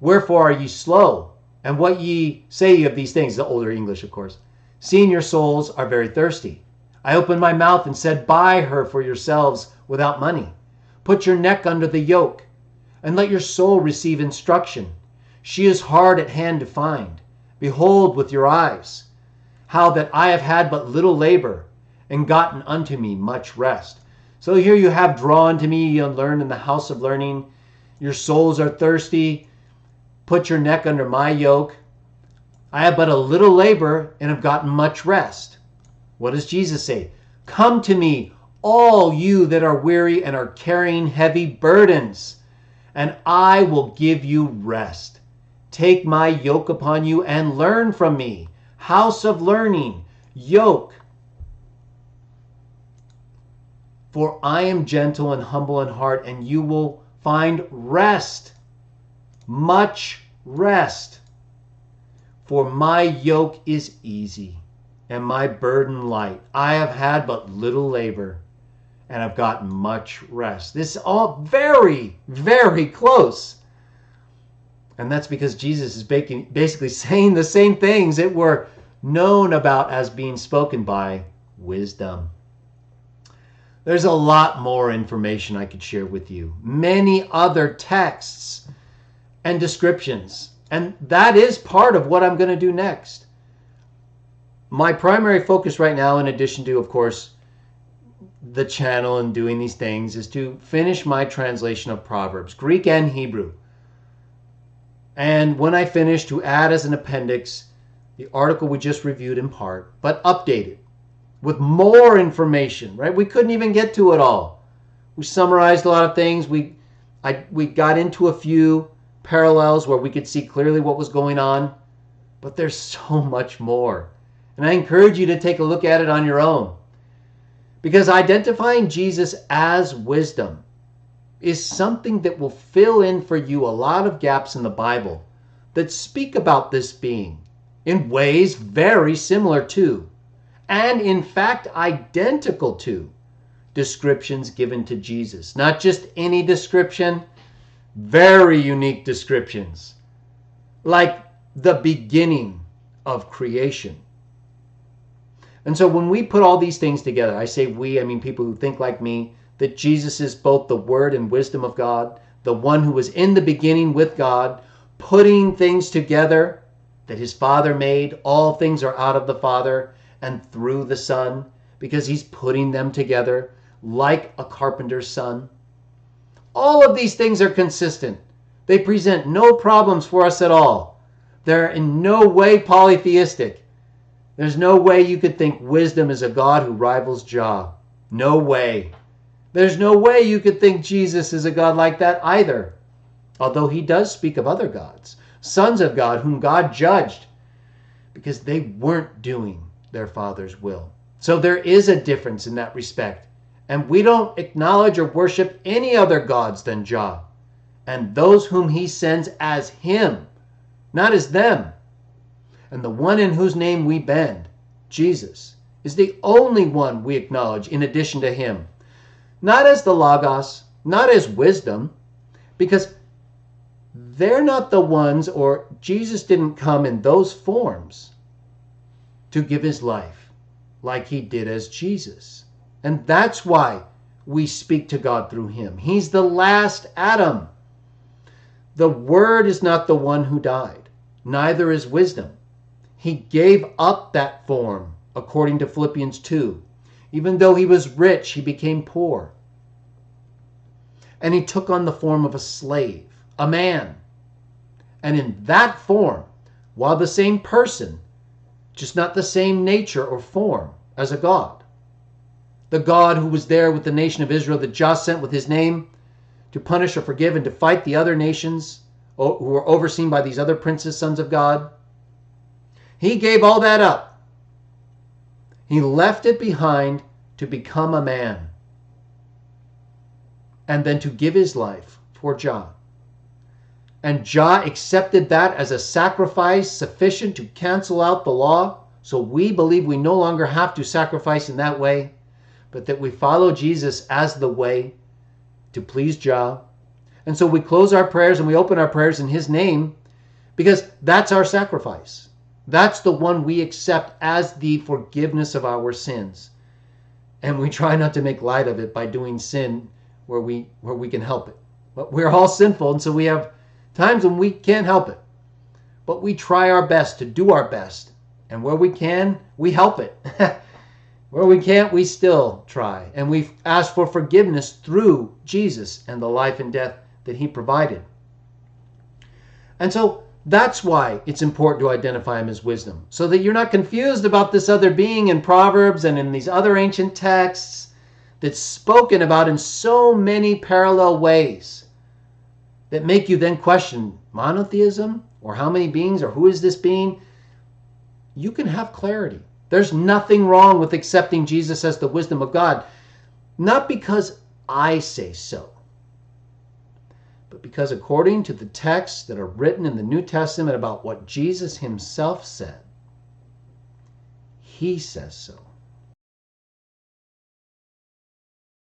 Wherefore are ye slow? And what ye say ye of these things? The older English, of course. Seeing your souls are very thirsty. I opened my mouth and said, buy her for yourselves without money. Put your neck under the yoke, and let your soul receive instruction. She is hard at hand to find. Behold with your eyes, how that I have had but little labor, and gotten unto me much rest. So here you have, draw unto me, ye unlearned, in the house of learning. Your souls are thirsty. Put your neck under my yoke. I have but a little labor, and have gotten much rest. What does Jesus say? Come to me, all you that are weary and are carrying heavy burdens, and I will give you rest. Take my yoke upon you and learn from me. House of learning, yoke. For I am gentle and humble in heart, and you will find rest, much rest. For my yoke is easy and my burden light. I have had but little labor, and I've gotten much rest. This is all very, very close. And that's because Jesus is basically saying the same things that were known about as being spoken by wisdom. There's a lot more information I could share with you. Many other texts and descriptions. And that is part of what I'm going to do next. my primary focus right now, in addition to, of course, the channel and doing these things, is to finish my translation of Proverbs, Greek and Hebrew. And when I finish, to add as an appendix the article we just reviewed in part, but updated with more information, right? We couldn't even get to it all. We summarized a lot of things. We got into a few parallels where we could see clearly what was going on, but there's so much more. And I encourage you to take a look at it on your own. Because identifying Jesus as wisdom is something that will fill in for you a lot of gaps in the Bible that speak about this being in ways very similar to, and in fact identical to, descriptions given to Jesus. Not just any description, very unique descriptions, like the beginning of creation. And so when we put all these things together, I say we, I mean people who think like me, that Jesus is both the Word and wisdom of God, the one who was in the beginning with God, putting things together that his Father made. All things are out of the Father and through the Son, because he's putting them together like a carpenter's son. All of these things are consistent. They present no problems for us at all. They're in no way polytheistic. There's no way you could think wisdom is a God who rivals Jah. No way. There's no way you could think Jesus is a God like that either. Although he does speak of other gods, sons of God whom God judged because they weren't doing their Father's will. So there is a difference in that respect. And we don't acknowledge or worship any other gods than Jah, and those whom he sends as him, not as them. And the one in whose name we bend, Jesus, is the only one we acknowledge in addition to him. Not as the Logos, not as wisdom, because they're not the ones, or Jesus didn't come in those forms to give his life like he did as Jesus. And that's why we speak to God through him. He's the last Adam. The Word is not the one who died, neither is wisdom. He gave up that form, according to Philippians 2. Even though he was rich, he became poor. And he took on the form of a slave, a man. And in that form, while the same person, just not the same nature or form as a God, the God who was there with the nation of Israel that Jah sent with his name to punish or forgive and to fight the other nations who were overseen by these other princes, sons of God. He gave all that up. He left it behind to become a man and then to give his life for Jah. And Jah accepted that as a sacrifice sufficient to cancel out the law. So we believe we no longer have to sacrifice in that way, but that we follow Jesus as the way to please Jah. And so we close our prayers and we open our prayers in his name, because that's our sacrifice. That's the one we accept as the forgiveness of our sins. And we try not to make light of it by doing sin where we can help it. But we're all sinful, and so we have times when we can't help it. But we try our best to do our best. And where we can, we help it. Where we can't, we still try. And we ask for forgiveness through Jesus and the life and death that he provided. And so that's why it's important to identify him as wisdom, so that you're not confused about this other being in Proverbs and in these other ancient texts that's spoken about in so many parallel ways that make you then question monotheism, or how many beings, or who is this being? You can have clarity. There's nothing wrong with accepting Jesus as the wisdom of God, not because I say so, but because according to the texts that are written in the New Testament about what Jesus himself said, he says so.